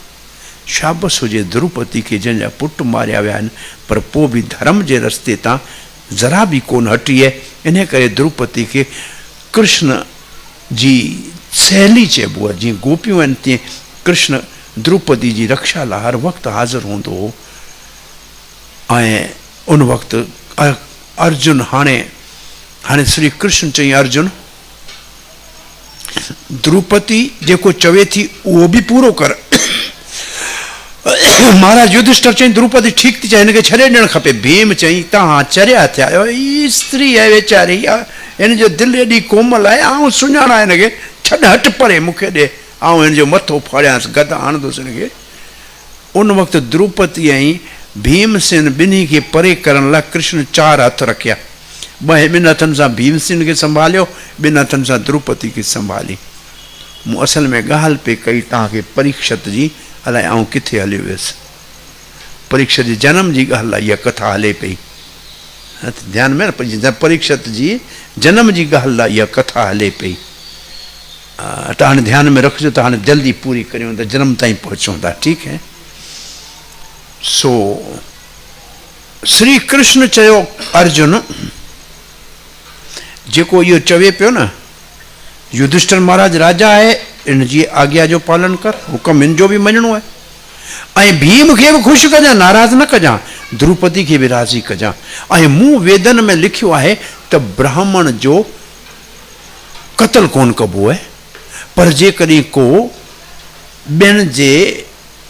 शाबस हुजे द्रौपदी खे, जंहिंजा पुट मारिया विया आहिनि, पर पोइ बि धर्म जे रस्ते तां ज़रा बि कोन हटी आहे। इन करे द्रौपदी खे कृष्ण जी सहेली चइबो आहे। जीअं गोपियूं आहिनि, तीअं कृष्ण द्रौपदी जी रक्षा लाइ हर वक़्तु हाज़िर हूंदो हो। ऐं उन वक़्तु अर्जुन हाणे श्री कृष्ण चई, अर्जुन, द्रौपदी जेको चवे थी उहो बि पूरो कर। महाराज युधिष्ठिर चई, द्रौपदी ठीकु थी चए, हिनखे छॾे ॾियणु खपे। भीम चई, तव्हां चरिया थिया आहियो, ही स्त्री आहे वीचारी, हिन जो दिलि एॾी कोमल आहे, आउं सुञाणा हिनखे, छॾ, हट परे, मूंखे ॾे, आउं हिन जो मथो फाड़ियांसि, गद हणंदुसि हिनखे। उन वक़्तु द्रौपदी ऐं भीमसेन ॿिन्ही खे परे करण लाइ कृष्ण 4 हथ रखिया। ॿिनि हथनि सां भीमसेन खे संभालियो, ॿिनि हथनि सां द्रौपदी खे संभाली। मूं असल में ॻाल्हि पे कई तव्हांखे परीक्षत जी, अलाए आउं किथे हलियो वियुसि। परीक्षत जे जनम जी ॻाल्हि आहे इहा कथा हले पई, ध्यान में न, परीक्षत जी जनम जी ॻाल्हि आहे इहा कथा हले पई। त हाणे ध्यान में रखिजो, त हाणे जल्दी पूरी करियूं त जनम ताईं पहुचूं था, ठीकु है। सो श्री कृष्ण चयो अर्जुन, जेको इहो चवे पियो न, युधिष्ठिर महाराज राजा आहे, इन जी आज्ञा जो पालन कर, हुकम इन जो बि मञणो आहे, ऐं भीम खे बि ख़ुशि कजां, नाराज़ न कजां, द्रौपदी खे बि राज़ी कजां। ऐं मूं वेदन में लिखियो आहे त ब्राह्मण जो क़त्ल कोन कबो आहे, पर जेकॾहिं को ॿियनि जे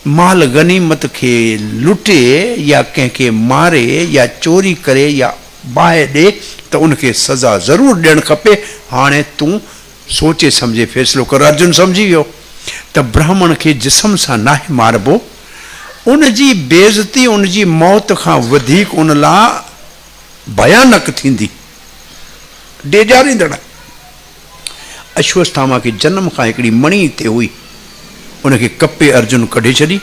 माल गनीमत खे लुटे या कंहिंखे मारे या चोरी करे या बाहि ॾे त उनखे सज़ा ज़रूरु ॾियणु खपे। हाणे तूं सोचे सम्झे फ़ैसिलो कर। अर्जुन सम्झी वियो त ब्राह्मण खे जिस्म सां नाहे मारबो, उन जी बेइज़ती, उन जी मौत खां वधीक उन लाइ भयानक थींदी, डेजारींदड़। अश्वत्थामा खे जनम खां हिकिड़ी मणी हिते हुई, उनखे कपे अर्जुन कढे छॾी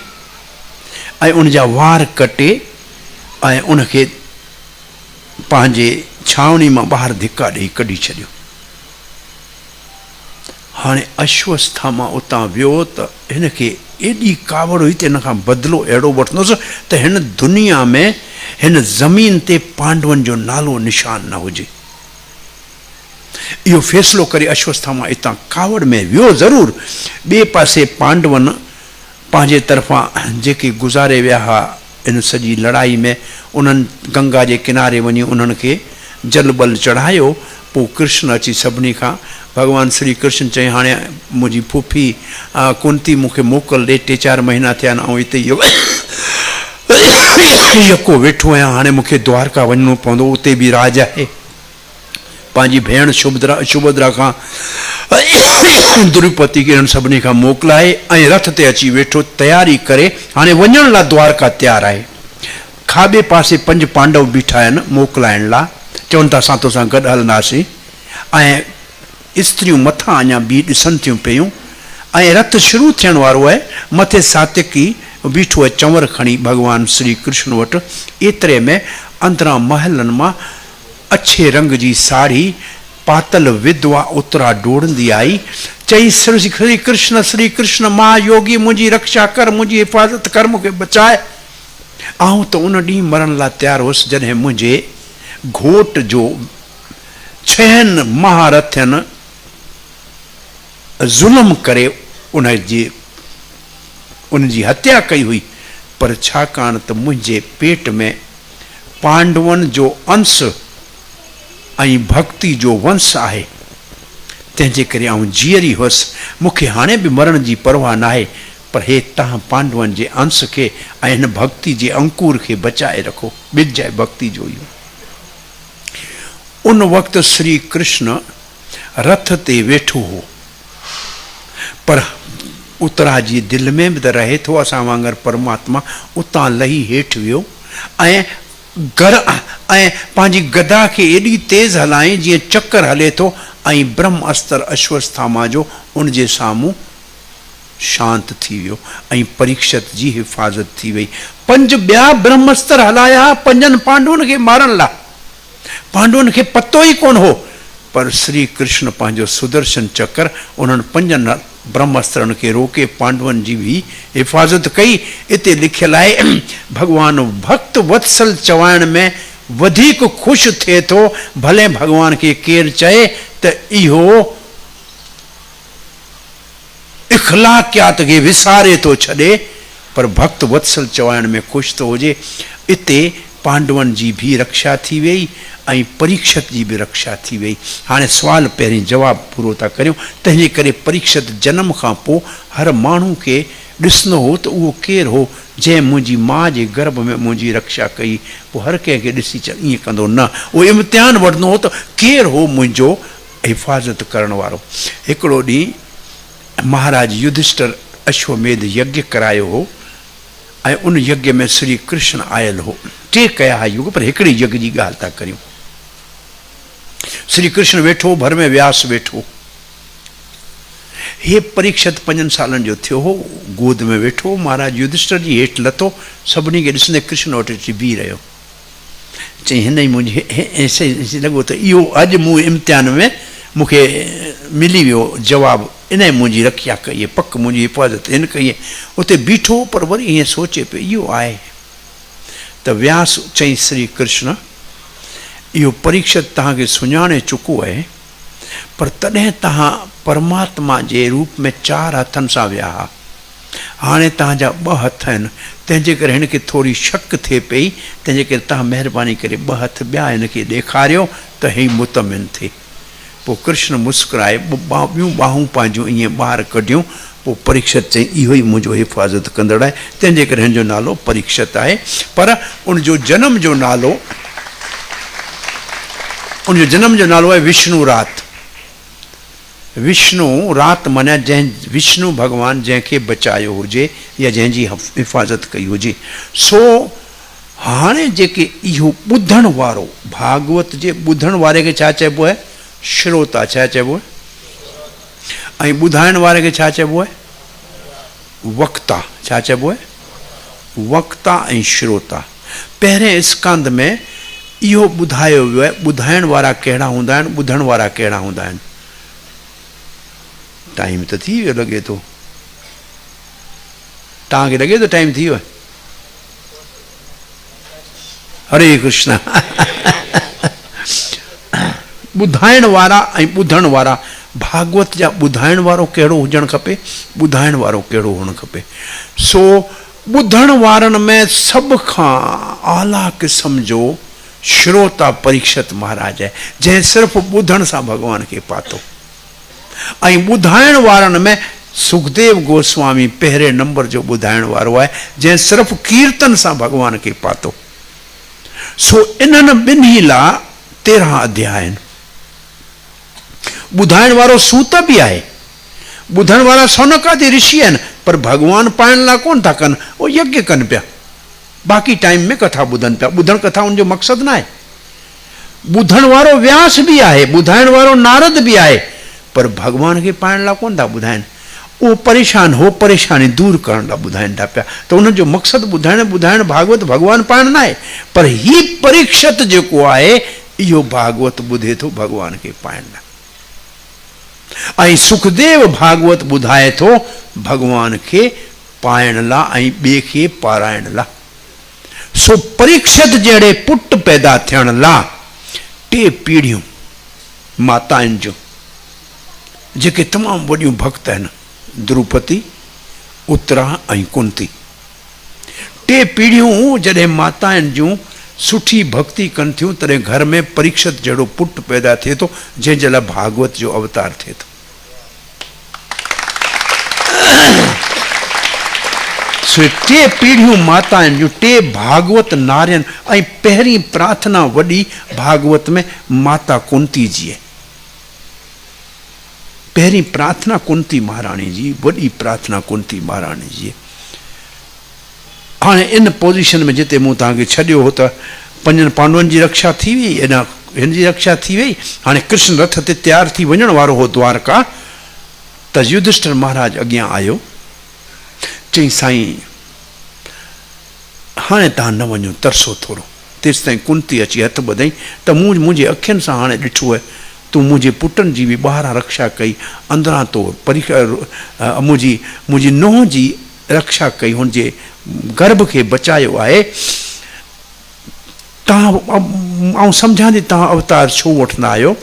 ऐं उन जा वार कटे ऐं उनखे पंहिंजे छावनी मां ॿाहिरि धिका ॾेई कढी छॾियो। हाणे अश्वत्थामा उतां वियो त हिनखे एॾी कावड़ हुई त हिन खां बदिलो अहिड़ो वठंदुसि त हिन दुनिया में, हिन ज़मीन ते पांडवनि जो नालो निशान न हुजे। इहो फ़ैसिलो करे अश्वत्थामा इतां कावड़ में वियो ज़रूरु। ॿिए पासे पांडवनि पंहिंजे तरफ़ां जेके गुज़ारे विया हुआ इन सॼी लड़ाई में, उन्हनि गंगा जे किनारे वञी उन्हनि खे जल बल चढ़ायो। पोइ कृष्ण अची सभिनी खां, भॻवानु श्री कृष्ण चई, हाणे मुंहिंजी फुफी कुंती मूंखे मोकल ॾे, 3-4 महीना थिया आहिनि ऐं हिते इहो यको वेठो आहियां, हाणे मूंखे द्वारका वञिणो पवंदो, उते बि राज आहे। पंहिंजी भेण सुभद्रा खां द्रौपदी खे हिननि सभिनी खां मोकिलाए ऐं रथ ते अची वेठो, तयारी करे हाणे वञण लाइ द्वारका तयारु आहे। खाॿे पासे 5 पांडव बीठा आहिनि मोकिलाइण लाइ, चवनि था असां तोसां गॾु हलंदासीं, ऐं स्त्रियूं मथां अञा बि ॾिसनि थियूं पियूं, ऐं रथ शुरू थियण वारो आहे। मथे सातिकी बीठो आहे चंवर खणी भॻवानु श्री कृष्ण वटि। एतिरे में अंदरां महलनि मां अछे रंग जी साड़ी पातल विधवा उतरा डोड़ंदी आई, चई, श्री कृष्ण महायोगी, मुंहिंजी रक्षा कर, मुंहिंजी हिफ़ाज़त कर, मूंखे बचाए। आऊं त उन ॾींहुं मरण लाइ तयारु हुउसि जॾहिं मुंहिंजे घोट जो 6 महारथियनि ज़ुल्म करे उनजी हत्या कई हुई। पर छाकाणि त मुंहिंजे पेट में पांडवनि जो अंश ऐं भक्ति जो वंश आहे, तंहिंजे करे आउं जीअरी हुअसि। मूंखे हाणे बि मरण जी परवाह न आहे, पर हे तव्हां पांडवनि जे अंश खे ऐं हिन भक्ति जे अंकुर खे बचाए रखो, ॿिज आहे भक्ति जो इहो। उन वक़्तु श्री कृष्ण रथ ते वेठो हो, पर उतरा जी दिलि में बि त रहे थो असां वांगुरु परमात्मा। उतां लही हेठि वियो ऐं पंहिंजी गदा खे एॾी तेज़ हलायईं जीअं चक्कर हले थो, ऐं ब्रह्म अस्त्र अश्वत्थामा जो उन जे साम्हूं शांत थी वियो ऐं परीक्षत जी हिफ़ाज़त थी वई। 5 ॿिया ब्रह्मस्त्र हलाया 5 पांडवनि खे मारण लाइ। पांडवनि खे पतो ई कोन हो, पर श्री कृष्ण पंहिंजो सुदर्शन चक्र उन्हनि 5 ब्रह्मस्त्रनि खे रोके पांडवनि जी बि हिफ़ाज़त कई। इते लिखियलु आहे, भॻवानु भक्त वत्सल चवाइण में वधीक ख़ुशि थिए थो, भले भॻवान खे केरु चए त इहो इख़लाक़ियात खे विसारे थो छॾे, पर भक्त वत्सल चवाइण में ख़ुशि थो हुजे। इते पांडवनि जी बि रक्षा थी वई ऐं परीक्षत जी बि रक्षा थी वई। हाणे सुवाल पहिरीं जवाबु पूरो था करियूं। तंहिंजे करे परीक्षत जनम खां पोइ हर माण्हू खे ॾिसंदो हो त उहो केरु हो जंहिं मुंहिंजी माउ जे गर्भ में मुंहिंजी रक्षा कई। पोइ हर कंहिंखे ॾिसी ईअं कंदो न, उहो इम्तिहान वठंदो हो त केरु हो मुंहिंजो हिफ़ाज़त करण वारो। हिकिड़ो ॾींहुं महाराज युधिष्ठिर अश्वमेध यज्ञ करायो हो ऐं उन यज्ञ में श्री कृष्ण आयल हो। टे कया हा युग, पर हिकिड़ी यज्ञ जी ॻाल्हि था करियूं। श्री कृष्ण वेठो, भर में व्यास वेठो। हे परीक्षित 5 सालनि जो थियो हो, गोद में वेठो, महाराज युधिष्ठिर जी हेठि लथो, सभिनी खे ॾिसंदे कृष्ण वटि अची बीह रहियो। चई हिन ई मुंहिंजे लॻो त इहो अॼु मूं इम्तिहान में मूंखे मिली वियो जवाबु, इन मुंहिंजी रखिया कई, पक मुंहिंजी हिफ़ाज़त हिन कई। उते बीठो, पर वरी ईअं सोचे पियो इहो आहे त व्यास चई श्री कृष्ण इहो परीक्षित तव्हांखे सुञाणे चुको आहे, पर तॾहिं तव्हां परमात्मा जे रूप में 4 हथनि सां विया हुआ, हाणे तव्हांजा 2 हथ आहिनि, तंहिंजे करे हिनखे थोरी शक थिए पई, तंहिंजे करे तव्हां महिरबानी करे 2 हथ ॿिया हिनखे ॾेखारियो त ही मुतमिन थिए। पोइ कृष्ण मुस्कुराए ॿियूं ॿाहूं पंहिंजूं ईअं ॿाहिरि कढियूं। पोइ परीक्षित चई इहो ई मुंहिंजो हिफ़ाज़त कंदड़ आहे, तंहिंजे करे हिन जो नालो परीक्षित आहे। पर उनजो जनम जो नालो आहे विष्णु रात। विष्णु रात माना जंहिं विष्णु भगवान जंहिंखे बचायो हुजे या जंहिंजी हिफ़ाज़त कई हुजे। सो हाणे जेके इहो ॿुधण वारो, भागवत जे ॿुधण वारे खे छा चइबो आहे? श्रोता। छा चइबो आहे? ऐं ॿुधाइण वारे खे छा चइबो आहे? वक्ता। छा चइबो आहे? वक्ता ऐं श्रोता। पहिरें स्कंद में इहो ॿुधायो वियो आहे ॿुधाइण वारा कहिड़ा हूंदा आहिनि, ॿुधण वारा कहिड़ा हूंदा आहिनि। टाइम त थी वियो लॻे थो, तव्हांखे लॻे थो टाइम थी वियो आहे? हरे कृष्ण। ॿुधाइण वारा ऐं ॿुधण वारा। भागवत जा ॿुधाइण वारो कहिड़ो हुजणु खपे, ॿुधाइण वारो कहिड़ो हुअणु खपे। सो ॿुधण वारनि में सभ खां आला क़िस्म जो श्रोता परीक्षित महाराज आहे, जंहिं सिर्फ़ु ॿुधण सां भॻवान खे पातो। ऐं ॿुधाइण वारनि में सुखदेव गोस्वामी पहिरें नंबर जो ॿुधाइण वारो आहे, जंहिं सिर्फ़ु कीर्तन सां भॻवान खे पातो। सो इन्हनि ॿिन्ही लाइ 13 अध्याय आहिनि। ॿुधाइण वारो सूत बि आहे, ॿुधण वारा सौनकादि ऋषि आहिनि, पर भॻवान पाइण लाइ कोन था कनि, उहो यज्ञ कनि पिया। बाक़ी टाइम में कथा ॿुधनि पिया। ॿुधण कथा उनजो मक़सदु न आहे। ॿुधण वारो व्यास बि आहे, ॿुधाइण वारो नारद बि आहे, पर भॻवान खे पाइण लाइ कोन था ॿुधाइनि। उहो परेशान हो, परेशानी दूर करण लाइ ॿुधाइनि था पिया। त उनजो मक़सदु ॿुधाइण भागवत भॻवान पाइण न आहे, पर ही परीक्षित जेको आहे इहो भागवत ॿुधे थो भॻवान खे पाइण लाइ। ऐं सुखदेव भागवत ॿुधाए थो भॻवान खे पाइण लाइ ऐं ॿिए खे पाराइण लाइ। सो परीक्षित जहिड़े पुट पैदा थियण लाइ 3 पीढ़ियूं माताउनि जूं जेके तमामु वॾियूं भक्त आहिनि, द्रौपदी, उत्तरा ऐं कुंती। 3 पीढ़ियूं जॾहिं माताउनि जूं सुठी भक्ति कनि थियूं, तॾहिं घर में परीक्षित जहिड़ो पुट पैदा थिए थो, जंहिंजे लाइ भागवत जो अवतार थिए थो। सो 3 पीढ़ियूं माताउनि जूं, 3 भागवत नारियनि। ऐं पहिरीं प्रार्थना वॾी भागवत में माता कुंती जी आहे। पहिरीं प्रार्थना कुंती महाराणी जी, वॾी प्रार्थना कुंती महाराणी जी। हाणे इन पोज़ीशन में जिते मूं तव्हांखे छॾियो हो त 5 पांडवनि जी रक्षा थी वई, हिन जी रक्षा थी वई। हाणे कृष्ण रथ ते तैयार थी वञण वारो हो द्वारका, त युधिष्ठिर महाराज अॻियां आयो। चई साईं हाणे तव्हां न वञो, तरसो थोरो। तेसि ताईं कुंती अची हथ ॿधई त मुंहिंजे अखियुनि सां हाणे ॾिठो आहे, तूं मुंहिंजे पुटनि जी बि ॿाहिरां रक्षा कई, अंदरां तो मुंहिंजी नुंहुं जी रक्षा कई, हुनजे गर्भ खे बचायो आहे। तव्हां सम्झां थी तव्हां अवतार छो वठंदा आहियो?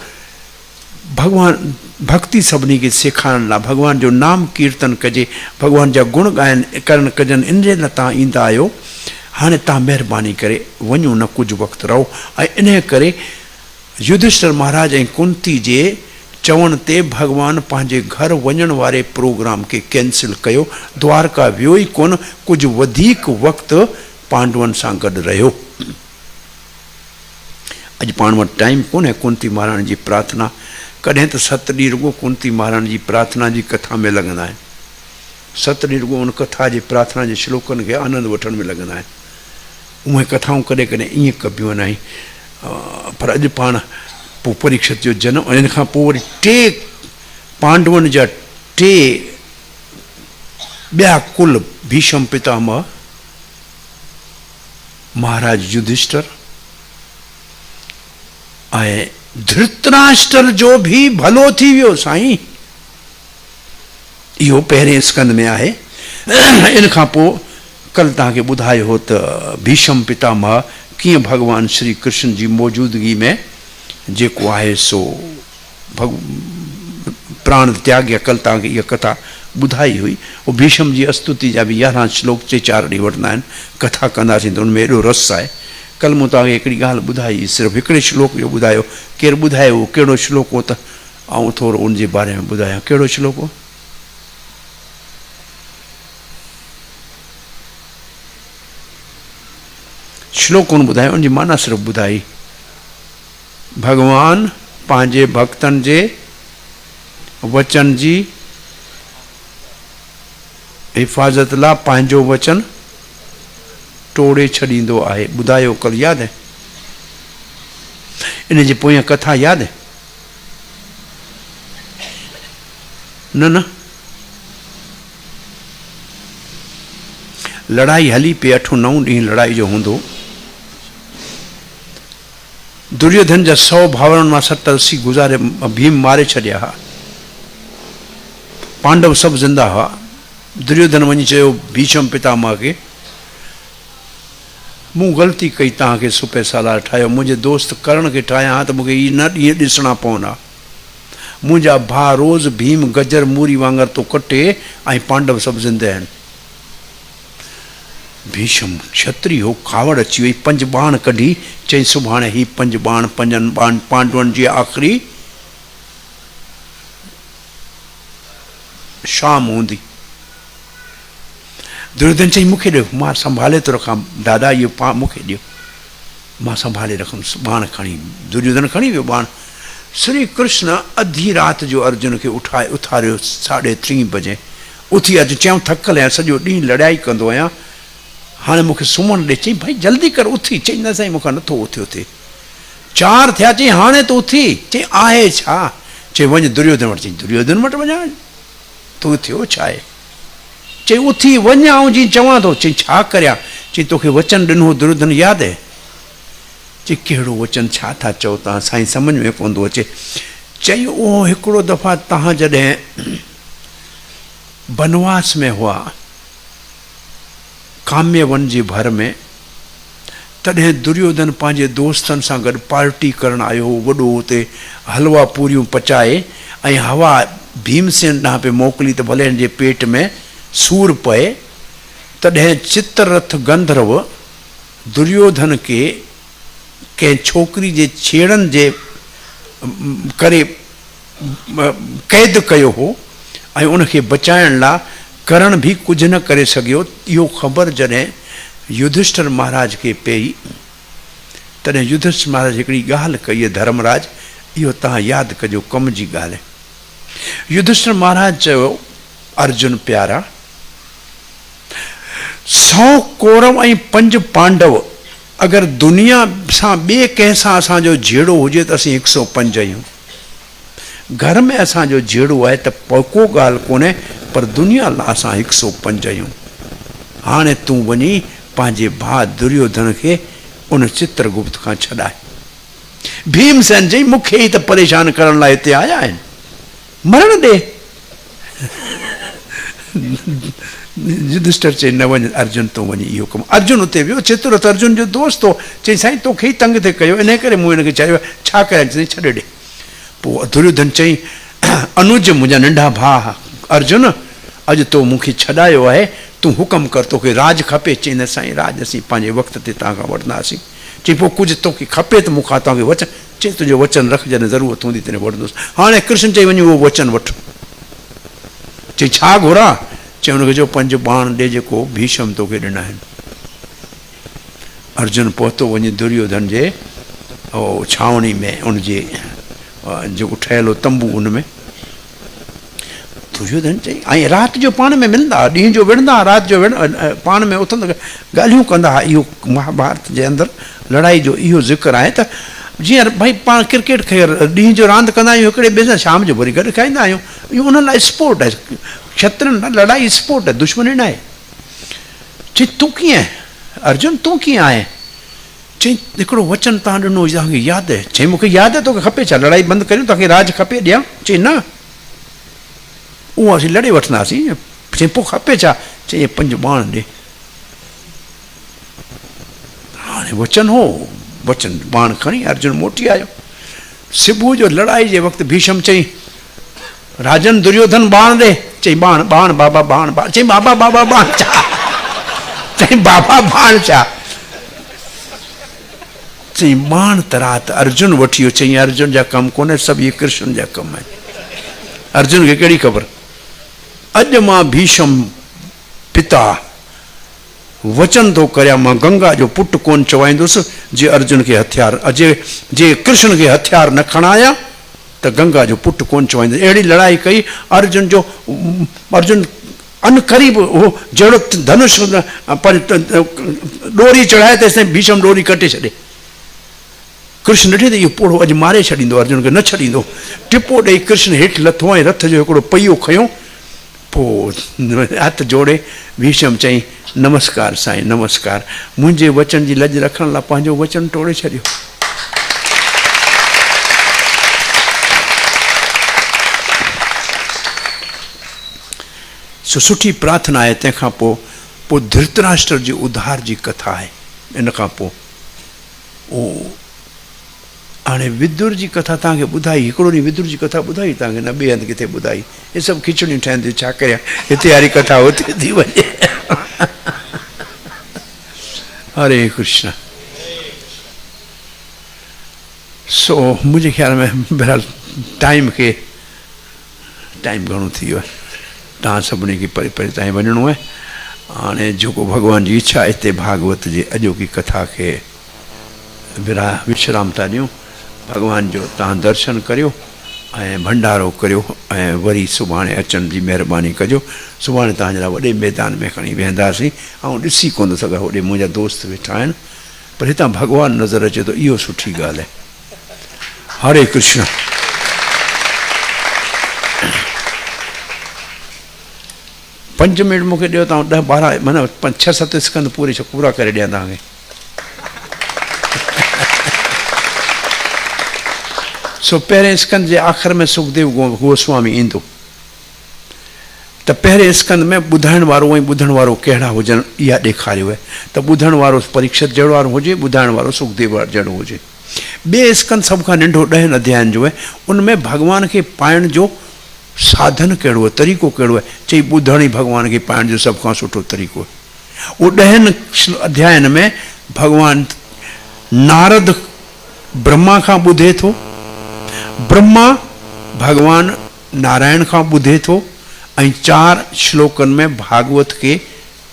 भॻवान भक्ति सभिनी खे सेखारण लाइ, भॻवान जो नाम कीर्तन कजे, भॻवान जा गुण गायन कजनि, इन जे लाइ तव्हां ईंदा आहियो। हाणे तव्हां महिरबानी करे वञो, न कुझु वक़्तु रहो। ऐं इन करे युधिष्ठिर महाराज ऐं कुंती जे चवण ते भॻवान पंहिंजे घर वञण वारे प्रोग्राम खे कैंसिल कयो। द्वारका वियो ई कोन, कुझु वधीक वक़्तु पांडवनि सां गॾु रहियो। अॼु पाण वटि टाइम कोन्हे कुंती महाराणी जी प्रार्थना, कॾहिं त 7 ॾींहं रुगो कुंती महाराणी जी प्रार्थना जी कथा में लॻंदा आहिनि। सतरी रुगो उन कथा जी प्रार्थना जे श्लोकन के आनंद वठण में लगंदा आहिनि। उहे कथाऊं कॾहिं कॾहिं ईअं कबियूं आहिनि। पर अॼु पाण पोइ परीक्षित जो जनम, इन खां पोइ वरी टे पांडवनि जा टे ॿिया कुल, भीष्म पितामह, महाराज युधिष्ठिर ऐं धृतराष्ट्र जो भी भलो थी वियो साईं। इहो पहिरें स्कंद में आहे। इन खां पोइ कल तव्हांखे ॿुधायो हो त भीष्म पितामह कीअं भगवान श्री कृष्ण जी मौजूदगी में जेको आहे सो प्राण त्याग, कल तव्हांखे इहा कथा ॿुधाई हुई। उहो भीष्म जी स्तुति जा बि 11 श्लोक 4 ॾींहं वठंदा आहिनि। कथा कंदासीं त उनमें एॾो रस आहे। कल मूं तव्हांखे हिकिड़ी ॻाल्हि ॿुधाई, सिर्फ़ु हिकिड़े श्लोक जो ॿुधायो। केरु ॿुधायो हो कहिड़ो श्लोक हो त आउं थोरो उनजे बारे में ॿुधायां। कहिड़ो श्लोक हो? श्लोक कोन ॿुधायो, उनजी माना सिर्फ़ु ॿुधाई। भगवान पंहिंजे भक्तनि जे वचन जी हिफ़ाज़त लाइ पंहिंजो वचन टोड़े छॾींदो आहे। ॿुधायो कल, यादि आहे? इन जे पोयां कथा यादि आहे? न लड़ाई हली पे 8-9 ॾींहं लड़ाई जो हूंदो। दुर्योधन जा 100 भाउरनि मां 70-80 गुज़ारे, भीम मारे छॾिया हुआ। पांडव सभु ज़िंदा हुआ। दुर्योधन वञी चयो भीष्म पितामह खे, मूं ग़लती कई, तव्हांखे सुपे सालार ठाहियो, मुंहिंजे दोस्त कर्ण खे ठाहियां हा त मूंखे इहे न ॾींहं ॾिसणा पवंदा। मुंहिंजा भाउ रोज़ भीम गजर मूरी वांगुरु तो कटे ऐं पांडव सभु ज़िंदा आहिनि। भीष्म क्षत्रिय हो, कावड़ अची वई, 5 बाण कढी चई सुभाणे ही 5 बाण 5 पांडवनि जी आख़िरी शाम हूंदी। दुर्योधन चई मूंखे ॾियो, मां संभाले थो रखां दादा, इहो मूंखे ॾियो, मां संभाले रखुमि। बाण खणी दुर्योधन खणी वियो बाण। श्री कृष्ण अधी राति जो अर्जुन खे उथारियो 3:30 बजे। उथी अॼु चयूं थकल आहियां, सॼो ॾींहुं लड़ाई कंदो आहियां, हाणे मूंखे सुम्हणु ॾे। चई भाई जल्दी कर, उथी। चई न साईं मूंखां नथो उथियो थिए। 4 थिया। चई हाणे तूं उथी। चई आहे छा? चई वञ दुर्योधन वटि। चई दुर्योधन वटि वञा, तूं थियो छा आहे? चई उथी वञ, ऐं जीअं चवां थो। चई छा करियां? चई तोखे वचन ॾिनो दुर्योधन, यादि आहे? चई कहिड़ो वचन, छा था चओ तव्हां साईं, सम्झ में कोन थो अचे। चई उहो हिकिड़ो दफ़ा तव्हां जॾहिं बनवास में हुआ, काम्य वन जी भर में, तॾहिं दुर्योधन पंहिंजे दोस्तनि सां गॾु पार्टी करणु आयो हो। वॾो हुते हलवा पूरियूं पचाए ऐं हवा भीमसेन ॾांहुं पे मोकिली त भले हिन जे पेट में सूर पए। तॾहिं चित्ररथ गंधर्व दुर्योधन खे कंहिं छोकिरी जे छेड़नि जे करे क़ैद कयो हो ऐं उनखे बचाइण लाइ करण बि कुझु न करे सघियो। इहो ख़बर जॾहिं युधिष्ठिर महाराज खे पई, तॾहिं युधिष्ठिर महाराज हिकिड़ी ॻाल्हि कई, धर्मराज इहो तव्हां यादि कजो, कम जी ॻाल्हि आहे। युधिष्ठिर महाराज चयो अर्जुन प्यारा, 100 कौरव ऐं 5 पांडव अगरि दुनिया सां ॿिए कंहिं सां असांजो जहिड़ो हुजे त असीं 105 आहियूं। घर में असांजो जहिड़ो आहे त को ॻाल्हि कोन्हे, पर दुनिया लाइ असां 105 आहियूं। हाणे तूं वञी पंहिंजे भाउ दुर्योधन खे उन चित्रगुप्त खां छॾाए। भीमसेन चई मूंखे ई त परेशान करण लाइ हिते आया आहिनि, मरण ॾे। युधिष्ठिर चई न वञ अर्जुन, तूं वञी इहो कमु। अर्जुन उते वियो, चित्ररथ अर्जुन जो दोस्त हो। चई साईं तोखे ई तंग ते कयो, इन करे मूं हिनखे चयो छा कयां? चई छॾे ॾे। पोइ दुर्योधन चई अनुज मुंहिंजा नंढा भाउ अर्जुन, अॼु तो मूंखे छॾायो आहे, तूं हुकम कर, तोखे राज खपे? चई न साईं, राज असीं पंहिंजे वक़्त ते तव्हां खां वठंदासीं। चई पोइ कुझु तोखे खपे त मूंखां तव्हांखे वचन? चई तुंहिंजो वचन रख, जॾहिं ज़रूरत हूंदी तॾहिं वठंदुसि। हाणे कृष्ण चई वञी उहो वचन वठ। चई छा घुरां? चई हुनखे चयो 5 बाण ॾे जेको भीष्म तोखे ॾिना आहिनि। अर्जुन पहुतो वञी दुर्योधन जे छावनी में, उनजे जेको ठहियल हो तंबू, उन में दुर्योधन चई ऐं राति जो पाण में मिलंदा, ॾींहं जो विढ़ंदा, राति जो पाण में उथंदा ॻाल्हियूं कंदा। इहो महाभारत जे अंदरि लड़ाई जो इहो ज़िक्र आहे त जीअं भई पाण क्रिकेट खे ॾींहं जो रांदि कंदा आहियूं, हिकिड़े ॿिए सां शाम जो वरी गॾु खाईंदा आहियूं, इहो उन लाइ स्पोर्ट आहे। क्षत्रनि लाइ लड़ाई स्पोर्ट आहे, दुश्मनी न आहे। चई तूं कीअं आहे अर्जुन, तूं कीअं आहे? चई हिकिड़ो वचन तव्हां ॾिनो तव्हांखे यादि आहे? चई मूंखे यादि आहे, तोखे खपे छा? लड़ाई बंदि करियूं, तव्हांखे राज खपे ॾियां? चई न, उहो असीं लड़े वठंदासीं। चई पोइ खपे छा? चई 5 बाण ॾे। हाणे वचन हो, वचन बाण खणी अर्जुन मोटी आयो। सुबुह जो लड़ाई जे वक़्तु भीष्म चई राजन दुर्योधन बाण ॾे। चई बाण बाण बाबा बाण बाण। चई बाबा बाबा बाण छा? चई बाबा बाण छा? चई बाण त राति अर्जुन वठी वियो। चई अर्जुन जा कम कोन्हे, सभु इहे कृष्ण जा कम आहिनि। अर्जुन खे कहिड़ी ख़बर? अॼु मां भीष्म पिता वचन थो करियां, मां गंगा जो पुटु कोन चवाईंदुसि जे अर्जुन खे हथियार जे कृष्ण खे हथियार न खणाया त गंगा जो पुटु कोन चवाईंदुसि। अहिड़ी लड़ाई कई। अर्जुन अनकरीब हो जहिड़ो धनुष डोरी चढ़ाए तेसिताईं भीष्म डोरी कटे छॾे। कृष्ण ॾिठे त इहो पोड़ो अॼु मारे छॾींदो, अर्जुन खे न छॾींदो। टिपो ॾेई कृष्ण हेठि लथो ऐं रथ जो हिकिड़ो पहियो खयो। पोइ हथ जोड़े भीष्म चई नमस्कार साईं नमस्कार, मुंहिंजे वचन जी लॼ रखण लाइ पंहिंजो वचन टोड़े छॾियो। सो सुठी प्रार्थना आहे। तंहिंखां पोइ धृतराष्ट्र जे उद्धार जी कथा आहे। इन खां पोइ हाणे विदुर जी कथा तव्हांखे ॿुधाई, हिकिड़ो ॾींहुं विदुर जी कथा ॿुधाई तव्हांखे, न ॿिए हंधि किथे ॿुधाई। हे सभु खिचड़ियूं ठहंदियूं, छा करियां, हिते वारी कथा हुते थी वञे। हरे कृष्ण। सो मुंहिंजे ख़्याल में बहरहाल टाइम घणो थी वियो आहे। तव्हां सभिनी खे परे परे ताईं वञिणो आहे। हाणे जेको भॻवान जी इच्छा आहे, हिते भागवत जी अॼोकी कथा खे विश्राम था ॾियूं। भॻवान जो तव्हां दर्शन करियो ऐं भंडारो करियो ऐं वरी सुभाणे अचण जी महिरबानी कजो। सुभाणे तव्हांजे लाइ वॾे मैदान में खणी वेंदासीं। ऐं ॾिसी कोन थो सघां, होॾे मुंहिंजा दोस्त वेठा आहिनि, पर हितां भॻवानु नज़र अचे थो, इहो सुठी ॻाल्हि आहे। हरे कृष्ण। पंज मिंट मूंखे ॾियो, तव्हां 10-12 माना 6-7 सेकंड पूरा करे ॾियां तव्हांखे। सो पहिरें स्कंद जे आख़िर में सुखदेव गोस्वामी ईंदो त पहिरें स्कंद में ॿुधाइण वारो ऐं ॿुधण वारो कहिड़ा हुजनि इहा ॾेखारियो आहे। त ॿुधण वारो परीक्षित जहिड़ो वारो हुजे, ॿुधाइण वारो सुखदेव जहिड़ो हुजे। ॿिए स्कंद सभ खां नंढो 10 अध्यायनि जो आहे। उनमें भॻवान खे पाइण जो साधन कहिड़ो आहे, तरीक़ो कहिड़ो आहे। चई ॿुधण ई भॻवान खे पाइण जो सभ खां सुठो तरीक़ो आहे। उहो 10 अध्यायनि में भॻवान नारद ब्रह्मा खां ॿुधे थो, ब्रह्मा भगवान नारायण खां ॿुधे थो, ऐं 4 श्लोकनि में भागवत के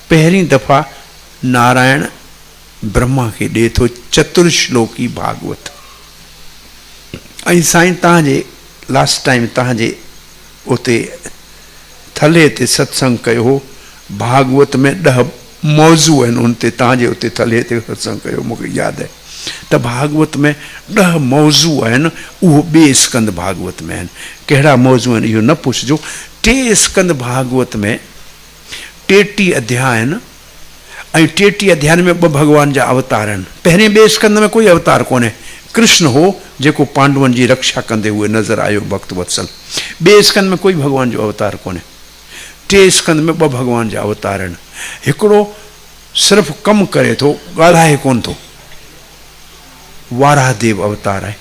पहिरीं दफ़ा नारायण ब्रह्मा खे ॾिए थो। चतुर्श्लोकी भागवत। ऐं साईं तव्हांजे लास्ट टाइम तव्हांजे उते थले ते सत्संग कयो हो। भागवत में 10 मौज़ू आहिनि, उन ते तव्हांजे उते थले ते सत्संग कयो, मूंखे यादि आहे। त भागवत में 10 मौज़ू आहिनि, उहो ॿिए स्कंद भागवत में आहिनि। कहिड़ा मौज़ू आहिनि इहो न पुछिजो। 3 स्कंद भागवत में 33 अध्याय आहिनि, ऐं 33 अध्याय में 2 भॻवान जा अवतार आहिनि। पहिरें ॿिए स्कंद में कोई अवतार कोन्हे। कृष्ण हो जेको पांडवनि जी रक्षा कंदे हुए नज़र आयो, भक्त वत्सल। ॿिए स्कंद में कोई भॻवान जो अवतार कोन्हे। 3 स्कंद में 2 भॻवान जा अवतार आहिनि। हिकिड़ो सिर्फ़ु कमु करे थो, ॻाल्हाए कोन थो, वाराहदेव अवतार आहे।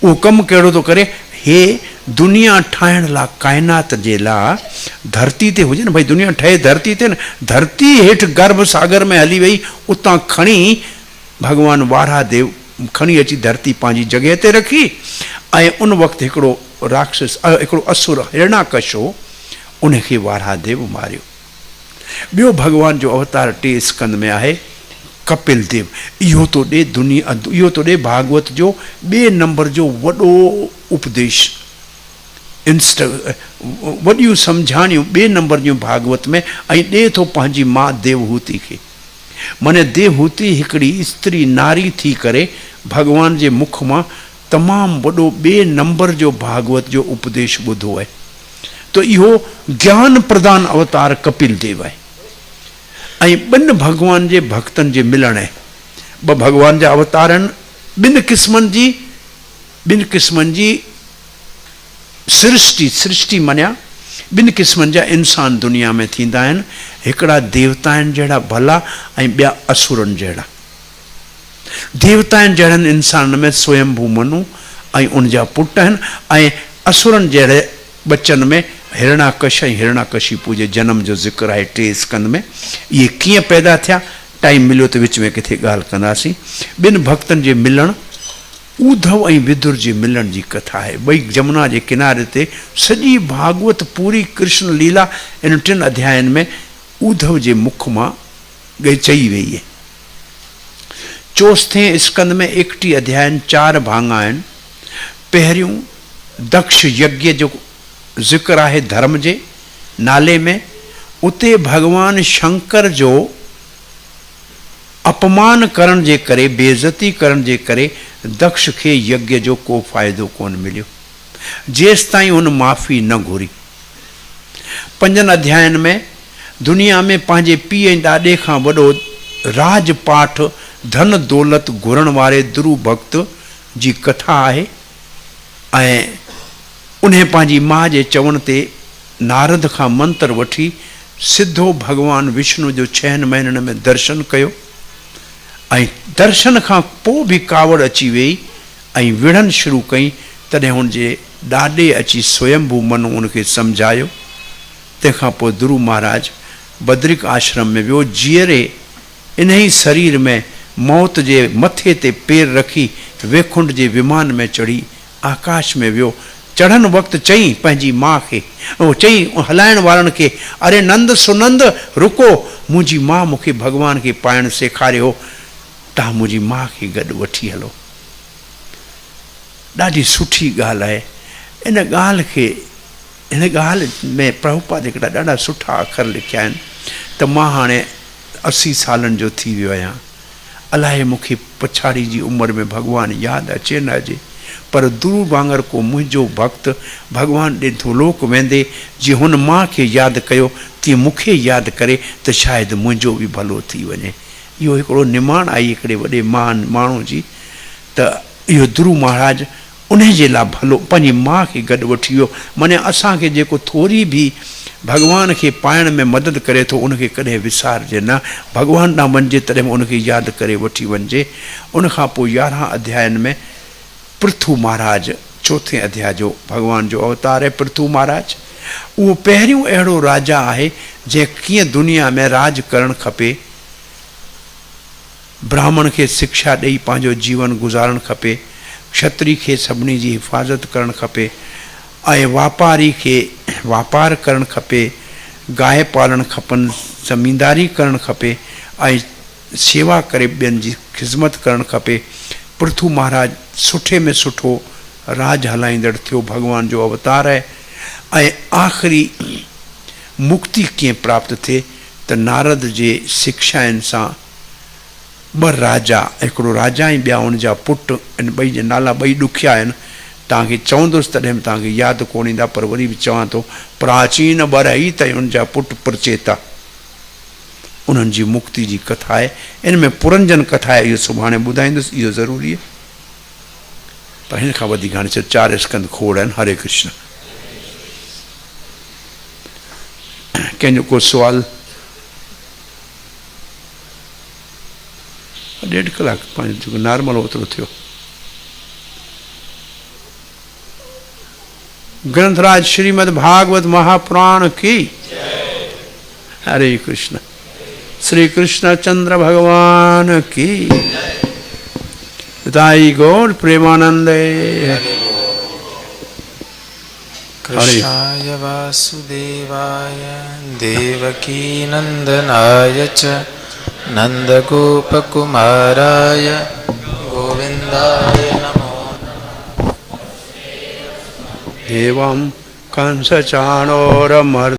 उहो कमु कहिड़ो थो करे, हे दुनिया ठाहिण लाइ, काइनात जे लाइ धरती ते हुजे न, भई दुनिया ठहे धरती ते न, धरती हेठि गर्भ सागर में हली वई, उतां खणी भॻवान वाराहदेव खणी अची धरती पंहिंजी जॻह ते रखी। ऐं उन वक़्तु हिकिड़ो राक्षस, हिकिड़ो असुर हिरणाकश हो, उनखे वाराहदेव मारियो। ॿियो भॻवान जो अवतार 3 स्कंद में आहे कपिल देव। इहो तो ॾे दुनिया, इहो तो ॾे भागवत जो 2 नंबर जो वॾो उपदेश। वॾियूं सम्झाणियूं ॿिए नंबर जूं भागवत में ऐं ॾिए थो पंहिंजी मां देवहूति खे। माने देवहूति हिकिड़ी स्त्री नारी थी करे भॻवान जे मुख मां तमामु वॾो ॿिए नंबर जो भागवत जो उपदेश ॿुधो आहे। तो इहो ज्ञान प्रदान अवतार कपिल देव आहे ऐं ॿिनि भॻवान जे भक्तनि जे मिलण आहे। ॿ भॻवान जा अवतार आहिनि, ॿिनि क़िस्मनि जी सृष्टि मञिया, ॿिनि क़िस्मनि जा इंसान दुनिया में थींदा आहिनि। हिकिड़ा देवता आहिनि जहिड़ा भला ऐं ॿिया असुरनि जहिड़ा। देवता आहिनि जहिड़नि इंसाननि में स्वयंभू मनु ऐं उनजा पुट आहिनि, ऐं असुरनि जहिड़े बचन में हिरणाकश ऐं हिरणाकशिपु जे जनम जो ज़िक्र आहे 3 स्कंद में। इहे कीअं पैदा थिया, टाइम मिलियो त विच में किथे ॻाल्हि कंदासीं। ॿिनि भक्तनि जे मिलण, उद्धव ऐं विदुर जे मिलण जी कथा आहे। ॿई जमुना जे किनारे ते सॼी भागवत पूरी कृष्ण लीला इन 3 अध्यायनि में उद्धव जे मुख मां चई वई आहे। 4 स्कंद में 31 अध्यायनि 4 भाङा आहिनि। पहिरियों दक्ष यज्ञ जो ज़िक्र आहे धर्म जे नाले में। उते भगवान शंकर जो अपमान करण जे करे, बेइज्जती करण जे करे दक्ष खे यज्ञ जो को फ़ाइदो कोन मिलियो जेसि ताईं हुन माफ़ी न घुरी। 5 अध्यायनि में दुनिया में पंहिंजे पीउ ऐं ॾाॾे खां वॾो राजपाठ धन दौलत घुरण वारे ध्रुव भक्त जी कथा आहे ऐं उन्हें पंहिंजी मां जे चवण ते नारद खां मंत्र वठी सिधो भगवान विष्णु जो 6 महीननि में दर्शन कयो ऐं दर्शन खां पोइ बि कावड़ अची वई ऐं विढ़नि शुरू कई। तॾहिं हुनजे ॾाॾे अची स्वयंभू मनु उनखे सम्झायो। तंहिंखां पोइ ध्रुव महाराज बद्रिक आश्रम में वियो, जीअरे इन ई शरीर में मौत जे मथे ते पेर रखी वेकुंठ जे विमान में चढ़ी आकाश में वियो। चढ़न वक़्तु चई पंहिंजी माउ खे, चई हलाइण वारनि खे, अरे नंद सुनंद रुको, मुंहिंजी माउ मूंखे भॻवान खे पाइण सेखारियो, तव्हां मुंहिंजी माउ खे गॾु वठी हलो। ॾाढी सुठी ॻाल्हि आहे। इन ॻाल्हि में प्रभुपाद हिकिड़ा ॾाढा सुठा अखर लिखिया आहिनि त मां हाणे 80 सालनि जो थी वियो आहियां। अलाए मूंखे पछाड़ी जी उमिरि में भॻवानु यादि अचे न अचे, पर ध्रुव वांगुरु को मुंहिंजो भक्त भॻवानु ॾिठो लोक वेंदे जीअं हुन माउ खे यादि कयो तीअं मूंखे यादि करे त शायदि मुंहिंजो बि भलो थी वञे। इहो हिकिड़ो निमाण आई हिकिड़े वॾे महान माण्हू जी, त इहो ध्रुव महाराज उन जे लाइ भलो पंहिंजी माउ खे गॾु वठी वियो। माने असांखे जेको थोरी बि भॻवान खे पाइण में मदद करे थो उनखे कॾहिं विसारजे न। भॻवान ॾांहुं वञिजे तॾहिं उनखे यादि करे वठी वञिजे। उनखां पोइ 11 अध्यायनि में पृथु महाराज 4 अध्याय जो भॻवान जो अवतार आहे पृथु महाराज। उहो पहिरियों अहिड़ो राजा आहे जंहिं कीअं दुनिया में राज करणु खपे, ब्राह्मण खे शिक्षा ॾेई पंहिंजो जीवन गुज़ारणु खपे, क्षत्रिय खे सभिनी जी हिफ़ाज़त करणु खपे ऐं वापारी खे वापार करणु खपे, गांइ पालणु खपनि, ज़मींदारी करणु खपे ऐं शेवा करे ॿियनि जी ख़िदमत करणु खपे। पृथु महाराज सुठे में सुठो राज हलाईंदड़ थियो, भॻवान जो अवतार आहे। ऐं आख़िरी मुक्ति कीअं प्राप्त थिए त नारद जे शिक्षाउनि सां 2 राजा, हिकिड़ो राजा ऐं ॿिया हुनजा पुट, इन ॿई जे नाला ॿई ॾुखिया आहिनि। तव्हांखे चवंदुसि तॾहिं बि तव्हांखे यादि कोन ईंदा, पर वरी बि चवां थो, प्राचीन ॿरई त हुनजा पुट प्रचेता, उन्हनि जी मुक्ति जी कथा आहे। इन में पुरंजन कथा आहे, इहो सुभाणे ॿुधाईंदुसि, इहो ज़रूरी आहे। पर हिन खां वधीक हाणे 4 स्कंद खोड़ आहिनि। हरे कृष्ण। कंहिंजो को सुवाल? 1.5 कलाक पंहिंजो जेको नॉर्मल ओतिरो थियो। ग्रंथराज श्रीमद् भागवत महापुराण की। हरे कृष्ण। श्री कृष्ण चंद्र भगवान की। पिताई गौर प्रेमानंदे। कृष्णाय वासुदेवाय देवकी नंदनाय च नंदगोपकुमाराय गोविंदाय नमो। देवं कंस चाणोर मर्द